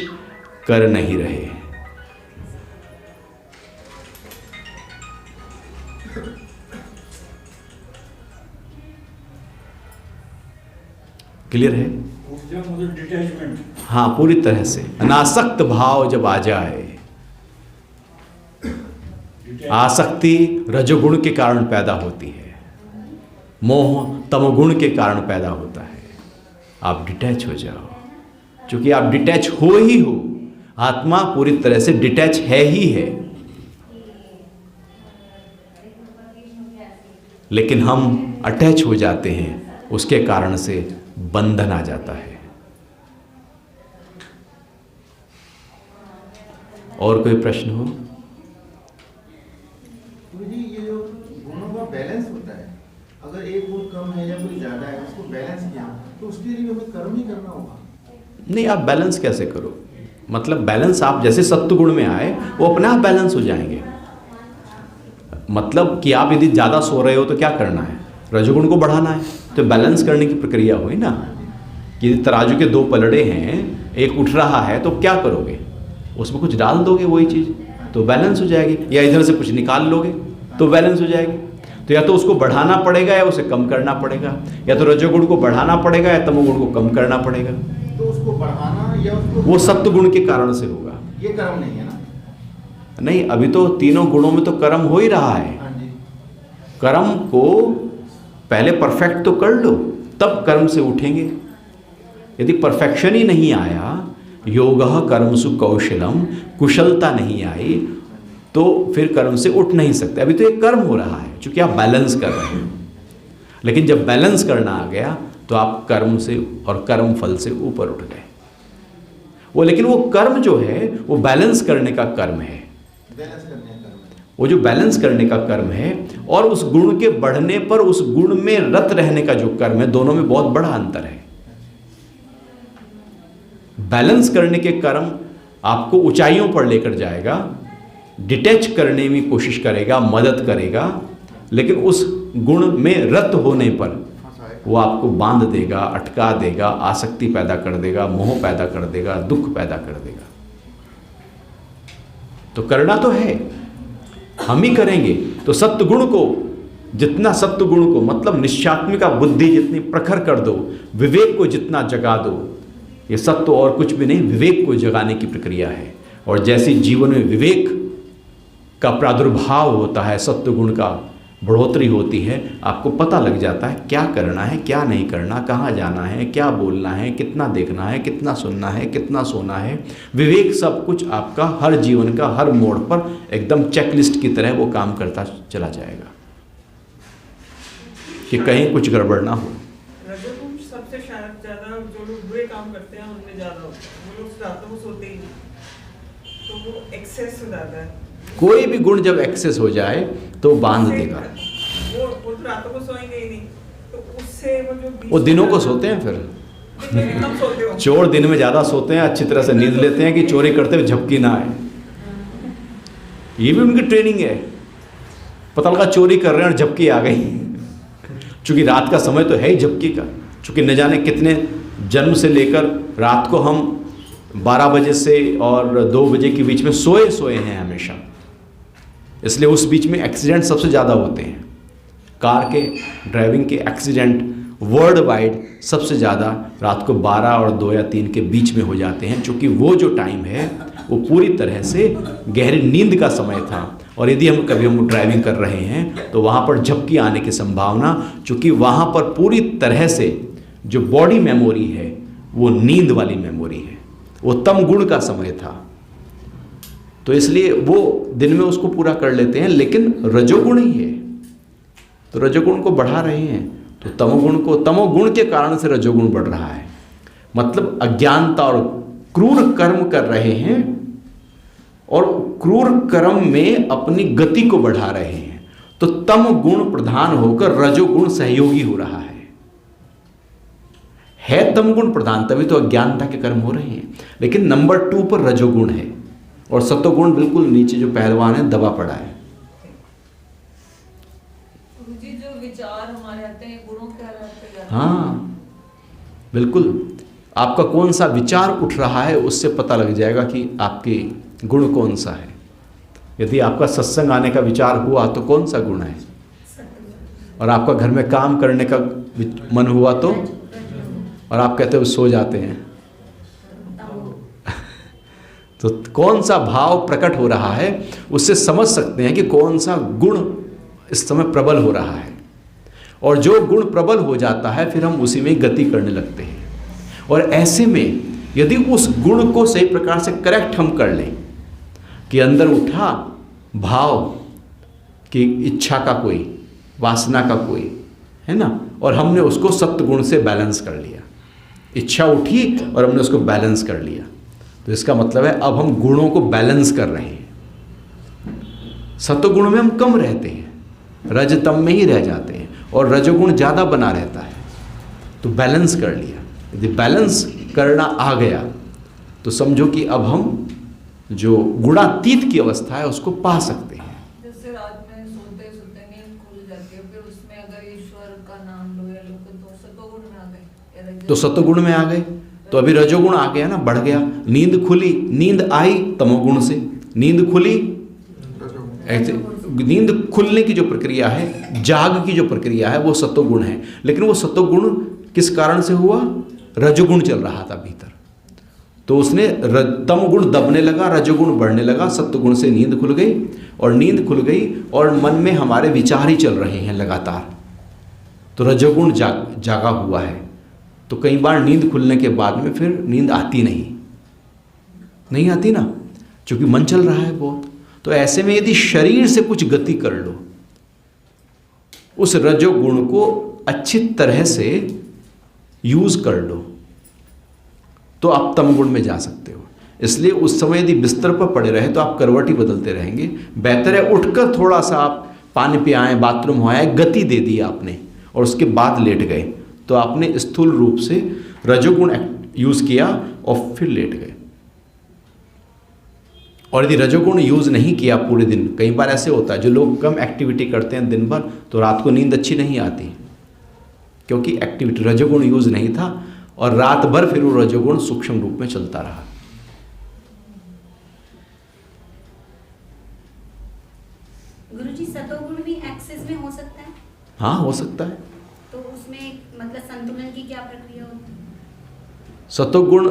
कर नहीं रहे। क्लियर है? डिटैचमेंट। हाँ, पूरी तरह से अनासक्त भाव जब आ जाए। आसक्ति रजोगुण के कारण पैदा होती है, मोह तमोगुण के कारण पैदा होता है। आप डिटैच हो जाओ, क्योंकि आप डिटैच हो ही हो, आत्मा पूरी तरह से डिटैच है ही है। लेकिन हम अटैच हो जाते हैं, उसके कारण से बंधन आ जाता है। और कोई प्रश्न हो? ये जो गुणों का बैलेंस होता है, नहीं, आप बैलेंस कैसे करो? मतलब बैलेंस आप जैसे सत्व गुण में आए वो अपने आप बैलेंस हो जाएंगे। मतलब कि आप यदि ज़्यादा सो रहे हो तो क्या करना है? रजोगुण को बढ़ाना है, तो बैलेंस करने की प्रक्रिया हुई ना। कि तराजू के दो पलड़े हैं, एक उठ रहा है तो क्या करोगे? उसमें कुछ डाल दोगे वही चीज़ तो बैलेंस हो जाएगी, या इधर से कुछ निकाल लोगे तो बैलेंस हो जाएगी। तो या तो उसको बढ़ाना पड़ेगा या उसे कम करना पड़ेगा, या तो रजोगुण को बढ़ाना पड़ेगा या तमोगुण को कम करना पड़ेगा। तो उसको बढ़ाना या उसको वो सत्व गुण के कारण से होगा। ये कर्म नहीं है ना? नहीं, अभी तो तीनों गुणों में तो कर्म हो ही रहा है। हाँ जी। कर्म को पहले परफेक्ट तो कर लो, तब कर्म से उठेंगे। यदि परफेक्शन ही नहीं आया, योगः कर्मसु कौशलम, कुशलता नहीं आई, तो फिर कर्म से उठ नहीं सकते। अभी तो एक कर्म हो रहा है क्योंकि आप बैलेंस कर रहे हो, लेकिन जब बैलेंस करना आ गया तो आप कर्म से और कर्म फल से ऊपर उठ गए। वो लेकिन वो कर्म जो है वो बैलेंस करने का कर्म है। बैलेंस करने का कर्म है। वो जो बैलेंस करने का कर्म है और उस गुण के बढ़ने पर उस गुण में रत रहने का जो कर्म है, दोनों में बहुत बड़ा अंतर है। बैलेंस करने के कर्म आपको ऊंचाइयों पर लेकर जाएगा, डिटैच करने में कोशिश करेगा, मदद करेगा, लेकिन उस गुण में रत होने पर वो आपको बांध देगा, अटका देगा, आसक्ति पैदा कर देगा, मोह पैदा कर देगा, दुख पैदा कर देगा। तो करना तो है, हम ही करेंगे। तो सत्व गुण को जितना, सत्व गुण को मतलब निश्चात्मिका बुद्धि जितनी प्रखर कर दो, विवेक को जितना जगा दो, ये सत्व और कुछ भी नहीं, विवेक को जगाने की प्रक्रिया है। और जैसे जीवन में विवेक का प्रादुर्भाव होता है, सत्व गुण का बढ़ोतरी होती है, आपको पता लग जाता है क्या करना है, क्या नहीं करना, कहाँ जाना है, क्या बोलना है, कितना देखना है, कितना सुनना है, कितना सोना है। विवेक सब कुछ आपका हर जीवन का हर मोड़ पर एकदम चेकलिस्ट की तरह वो काम करता चला जाएगा कि कहीं कुछ गड़बड़ ना हो। रजोगुण सबसे शायद ज्यादा जो लोग बुरे काम करते हैं उनमें ज्यादा होता है। वो लोग रातों को सोते ही नहीं, तो वो एक्सेस हो जाता है। कोई भी गुण जब एक्सेस हो जाए तो बांध देगा। वो तो रातों को सोएंगे ही नहीं, तो उससे वो जो वो दिनों को सोते हैं, फिर कम सोते हो। चोर दिन में ज़्यादा सोते हैं, अच्छी तरह से नींद लेते हैं कि चोरी करते हुए झपकी ना आए। ये भी उनकी ट्रेनिंग है। पता लगा चोरी कर रहे हैं और झपकी आ गई, चूँकि रात का समय तो है ही झपकी का। चूँकि न जाने कितने जन्म से लेकर रात को हम 12 बजे से और 2 बजे के बीच में सोए हैं हमेशा, इसलिए उस बीच में एक्सीडेंट सबसे ज़्यादा होते हैं। कार के ड्राइविंग के एक्सीडेंट वर्ल्ड वाइड सबसे ज़्यादा रात को 12 और 2 या 3 के बीच में हो जाते हैं, क्योंकि वो जो टाइम है वो पूरी तरह से गहरी नींद का समय था। और यदि हम ड्राइविंग कर रहे हैं तो वहाँ पर झपकी आने की संभावना, चूँकि वहाँ पर पूरी तरह से जो बॉडी मेमोरी है वो नींद वाली मेमोरी है, वो तम गुण का समय था, तो इसलिए वो दिन में उसको पूरा कर लेते हैं। लेकिन रजोगुण ही है तो रजोगुण को बढ़ा रहे हैं, तो तमोगुण के कारण से रजोगुण बढ़ रहा है। मतलब अज्ञानता और क्रूर कर्म कर रहे हैं और क्रूर कर्म में अपनी गति को बढ़ा रहे हैं, तो तम गुण प्रधान होकर रजोगुण सहयोगी हो रहा है तम गुण प्रधान, तभी तो अज्ञानता के कर्म हो रहे हैं। लेकिन नंबर 2 पर रजोगुण है और सत्वगुण बिल्कुल नीचे जो पहलवान है दबा पड़ा है। जो विचार हमारे आते हैं गुणों के आधार पर, हाँ बिल्कुल, आपका कौन सा विचार उठ रहा है उससे पता लग जाएगा कि आपके गुण कौन सा है। यदि आपका सत्संग आने का विचार हुआ तो कौन सा गुण है, और आपका घर में काम करने का मन हुआ तो, और आप कहते हो सो जाते हैं, तो कौन सा भाव प्रकट हो रहा है उससे समझ सकते हैं कि कौन सा गुण इस समय प्रबल हो रहा है। और जो गुण प्रबल हो जाता है फिर हम उसी में गति करने लगते हैं। और ऐसे में यदि उस गुण को सही प्रकार से करेक्ट हम कर लें कि अंदर उठा भाव कि इच्छा का कोई, वासना का कोई है ना, और हमने उसको सत्व गुण से बैलेंस कर लिया, इच्छा उठी और हमने उसको बैलेंस कर लिया, तो इसका मतलब है अब हम गुणों को बैलेंस कर रहे हैं। सत्वगुण में हम कम रहते हैं, रजतम में ही रह जाते हैं, और रजोगुण ज़्यादा बना रहता है, तो बैलेंस कर लिया। यदि बैलेंस करना आ गया तो समझो कि अब हम जो गुणातीत की अवस्था है उसको पा सकते हैं। जैसे रात में सोते सोते नींद खुल जाती है, फिर उसमें अगर ईश्वर का नाम लो या लो तो सतोगुण में आ गए, तो सतोगुण में आ गए, तो अभी रजोगुण आ गया ना, बढ़ गया। नींद खुली, नींद आई तमोगुण से, नींद खुली ऐसे, नींद खुलने की जो प्रक्रिया है, जाग की जो प्रक्रिया है वो सतोगुण है। लेकिन वो सतोगुण किस कारण से हुआ? रजोगुण चल रहा था भीतर, तो उसने तमगुण दबने लगा, रजोगुण बढ़ने लगा, सत्वगुण से नींद खुल गई, और नींद खुल गई और मन में हमारे विचार ही चल रहे हैं लगातार, तो रजोगुण जागा हुआ है। तो कई बार नींद खुलने के बाद में फिर नींद आती नहीं आती ना, क्योंकि मन चल रहा है बहुत। तो ऐसे में यदि शरीर से कुछ गति कर लो, उस रजोगुण को अच्छी तरह से यूज कर लो, तो आप तमगुण में जा सकते हो। इसलिए उस समय यदि बिस्तर पर पड़े रहे तो आप करवट ही बदलते रहेंगे। बेहतर है उठकर थोड़ा सा आप पानी पे आए, बाथरूम हो आए, गति दे दी आपने और उसके बाद लेट गए, तो आपने स्थूल रूप से रजोगुण यूज़ किया और फिर लेट गए। और यदि रजोगुण यूज़ नहीं किया पूरे दिन, कई बार ऐसे होता है जो लोग कम एक्टिविटी करते हैं दिन भर, तो रात को नींद अच्छी नहीं आती, क्योंकि एक्टिविटी रजोगुण यूज़ नहीं था, और रात भर फिर वो रजोगुण सूक्ष्म रूप में चलता रहा। गुरुजी, सतोगुण भी एक्सेस में हो सकता है? हाँ, हो सकता है। तो उसमें मतलब संतुलन की क्या प्रक्रिया होती है? सतोगुण,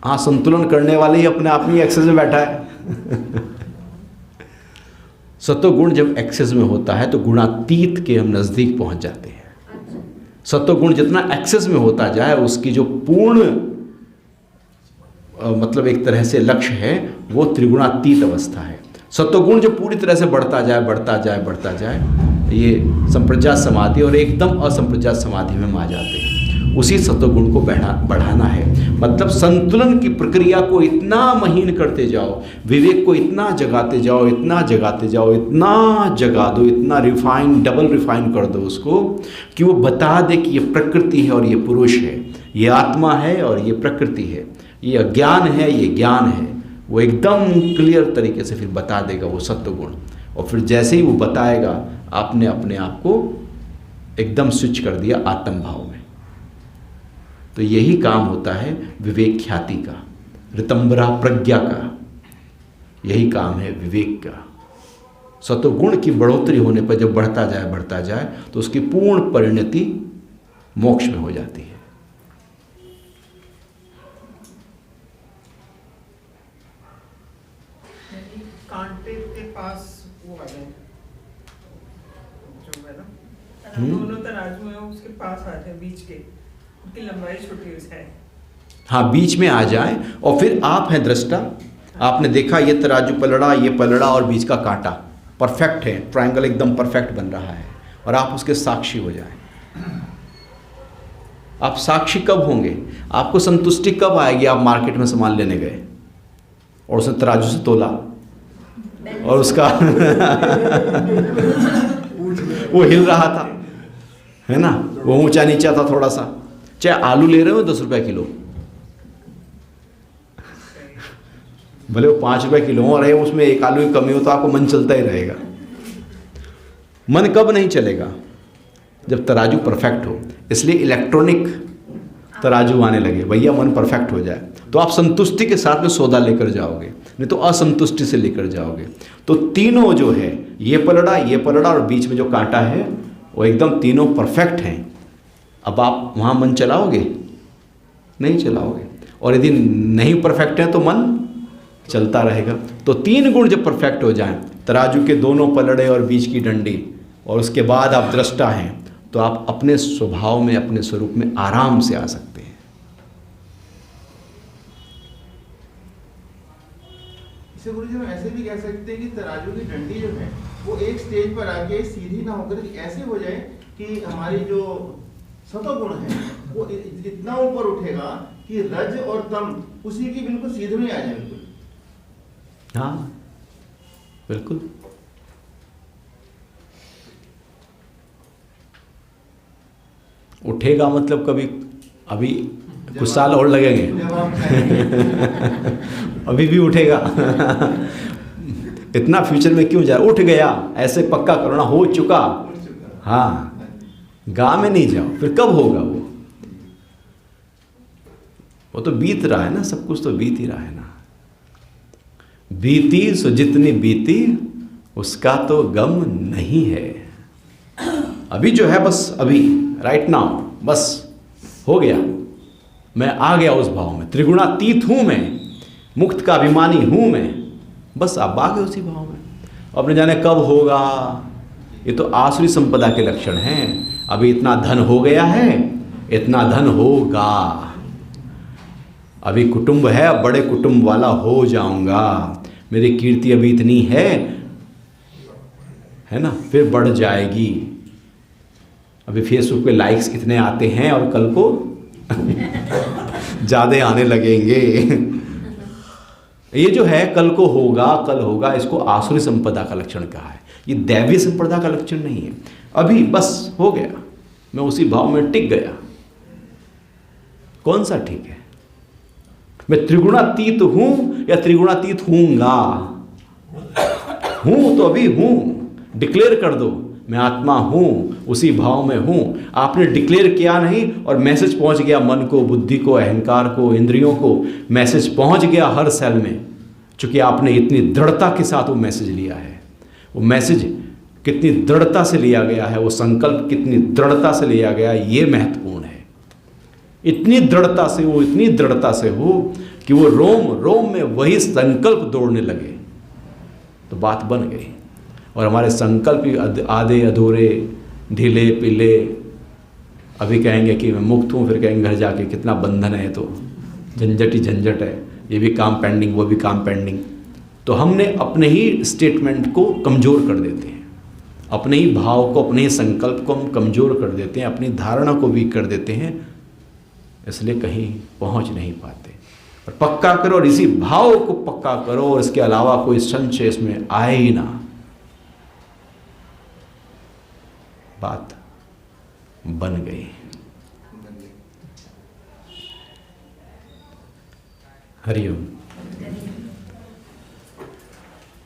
हाँ, संतुलन करने वाले ही अपने आप में एक्सेस में बैठा है। सतोगुण जब एक्सेस में होता है तो गुणातीत के हम नज़दीक पहुंच जाते हैं। सत्वगुण जितना एक्सेस में होता जाए, उसकी जो पूर्ण मतलब एक तरह से लक्ष्य है वो त्रिगुणातीत अवस्था है। सत्वगुण जो पूरी तरह से बढ़ता जाए, ये संप्रज्ञात समाधि और एकदम असंप्रज्ञात समाधि में हम आ जाते हैं। उसी सत्वगुण को बढ़ाना है, मतलब संतुलन की प्रक्रिया को इतना महीन करते जाओ, विवेक को इतना जगाते जाओ, इतना जगा दो, इतना रिफाइन, डबल रिफाइन कर दो उसको, कि वो बता दे कि ये प्रकृति है और ये पुरुष है, ये आत्मा है और ये प्रकृति है, ये अज्ञान है, ये ज्ञान है। वो एकदम क्लियर तरीके से फिर बता देगा वो सत्वगुण, और फिर जैसे ही वो बताएगा आपने अपने आप को एकदम स्विच कर दिया आत्म भाव में। तो यही काम होता है विवेक ख्याति का, ऋतंबरा प्रज्ञा का, यही काम है विवेक का। सत्वगुण की बढ़ोतरी होने पर जब बढ़ता जाए तो उसकी पूर्ण परिणति मोक्ष में हो जाती है। कांटे के पास वो आ गए जो है ना, दोनों तराजू है उसके पास आ जाए, बीच के, उनकी लंबाई छोटी है। हाँ, बीच में आ जाए, और फिर आप हैं दृष्टा, आपने देखा ये तराजू ये पलड़ा और बीच का कांटा परफेक्ट है, ट्रायंगल एकदम परफेक्ट बन रहा है, और आप उसके साक्षी हो जाएं। आप साक्षी कब होंगे? आपको संतुष्टि कब आएगी? आप मार्केट में सामान लेने गए और उसने तराजू से तोला और उसका वो हिल रहा था, है ना, वो ऊंचा नीचा था थोड़ा सा। चाहे आलू ले रहे हो 10 रुपये किलो, भले वो 5 रुपये किलो हो रहे, उसमें एक आलू की कमी हो तो आपको मन चलता ही रहेगा। मन कब नहीं चलेगा? जब तराजू परफेक्ट हो। इसलिए इलेक्ट्रॉनिक तराजू आने लगे, भैया मन परफेक्ट हो जाए, तो आप संतुष्टि के साथ में सौदा लेकर जाओगे, नहीं तो असंतुष्टि से लेकर जाओगे। तो तीनों जो है, ये पलड़ा और बीच में जो कांटा है, वो एकदम तीनों परफेक्ट हैं। अब आप वहाँ मन चलाओगे? नहीं चलाओगे। और यदि नहीं परफेक्ट है तो मन चलता रहेगा। तो 3 गुण जब परफेक्ट हो जाएं, तराजू के दोनों पलड़े और बीच की डंडी, और उसके बाद आप दृष्टा हैं, तो आप अपने स्वभाव में, अपने स्वरूप में आराम से आ सकते हैं। इसे गुरुजी हम ऐसे भी कह सकते हैं कि तराजू की डंडी जो है वो एक स्टेज पर आके सीधी ना होकर ऐसे हो जाए कि हमारी जो सत्वगुण है वो इतना ऊपर उठेगा कि रज और तम उसी की बिल्कुल सीधे में आ जाए। बिल्कुल, हाँ, बिल्कुल। उठेगा मतलब कभी, अभी कुछ साल और लगेंगे। जब आप खाएंगे, अभी भी उठेगा। इतना फ्यूचर में क्यों जाए, उठ गया ऐसे पक्का करो ना, हो चुका। उठ चुका। हाँ, गाँव में नहीं जाओ, फिर कब होगा वो तो बीत रहा है ना, सब कुछ तो बीत ही रहा है ना। बीती सो जितनी बीती उसका तो गम नहीं है। अभी जो है बस अभी राइट नाउ बस हो गया, मैं आ गया उस भाव में, त्रिगुणातीत हूँ मैं, मुक्त का अभिमानी हूँ मैं, बस अब आ गए उसी भाव में। अब न जाने कब होगा, ये तो आसुरी संपदा के लक्षण हैं। अभी इतना धन हो गया है, इतना धन होगा, अभी कुटुंब है, अब बड़े कुटुंब वाला हो जाऊंगा, मेरी कीर्ति अभी इतनी है ना, फिर बढ़ जाएगी। अभी फेसबुक पे लाइक्स इतने आते हैं और कल को ज़्यादा आने लगेंगे। ये जो है कल को होगा, कल होगा, इसको आसुरी संपदा का लक्षण कहा है, ये दैवीय संपदा का लक्षण नहीं है। अभी बस हो गया, मैं उसी भाव में टिक गया। कौन सा ठीक है? मैं त्रिगुणातीत हूं या त्रिगुणातीत हूंगा? हूं तो अभी हूं, डिक्लेयर कर दो मैं आत्मा हूं, उसी भाव में हूं। आपने डिक्लेयर किया नहीं और मैसेज पहुंच गया मन को, बुद्धि को, अहंकार को, इंद्रियों को, मैसेज पहुंच गया हर सेल में, चूंकि आपने इतनी दृढ़ता के साथ वो मैसेज लिया है। वो मैसेज कितनी दृढ़ता से लिया गया है, वो संकल्प कितनी दृढ़ता से लिया गया है, ये महत्वपूर्ण है। इतनी दृढ़ता से हो, इतनी दृढ़ता से हो कि वो रोम रोम में वही संकल्प दौड़ने लगे, तो बात बन गई। और हमारे संकल्प आधे अधूरे, ढीले पीले, अभी कहेंगे कि मैं मुक्त हूँ, फिर कहेंगे घर जाके कितना बंधन है, तो झंझट ही झंझट है, ये भी काम पेंडिंग, वो भी काम पेंडिंग। तो हमने अपने ही स्टेटमेंट को कमज़ोर कर देते हैं, अपने ही भाव को, अपने ही संकल्प को हम कमज़ोर कर देते हैं, अपनी धारणा को वीक कर देते हैं, इसलिए कहीं पहुंच नहीं पाते। और पक्का करो और इसी भाव को पक्का करो, और इसके अलावा कोई संशय इसमें आए ही ना। बात बन गई। हरिओम।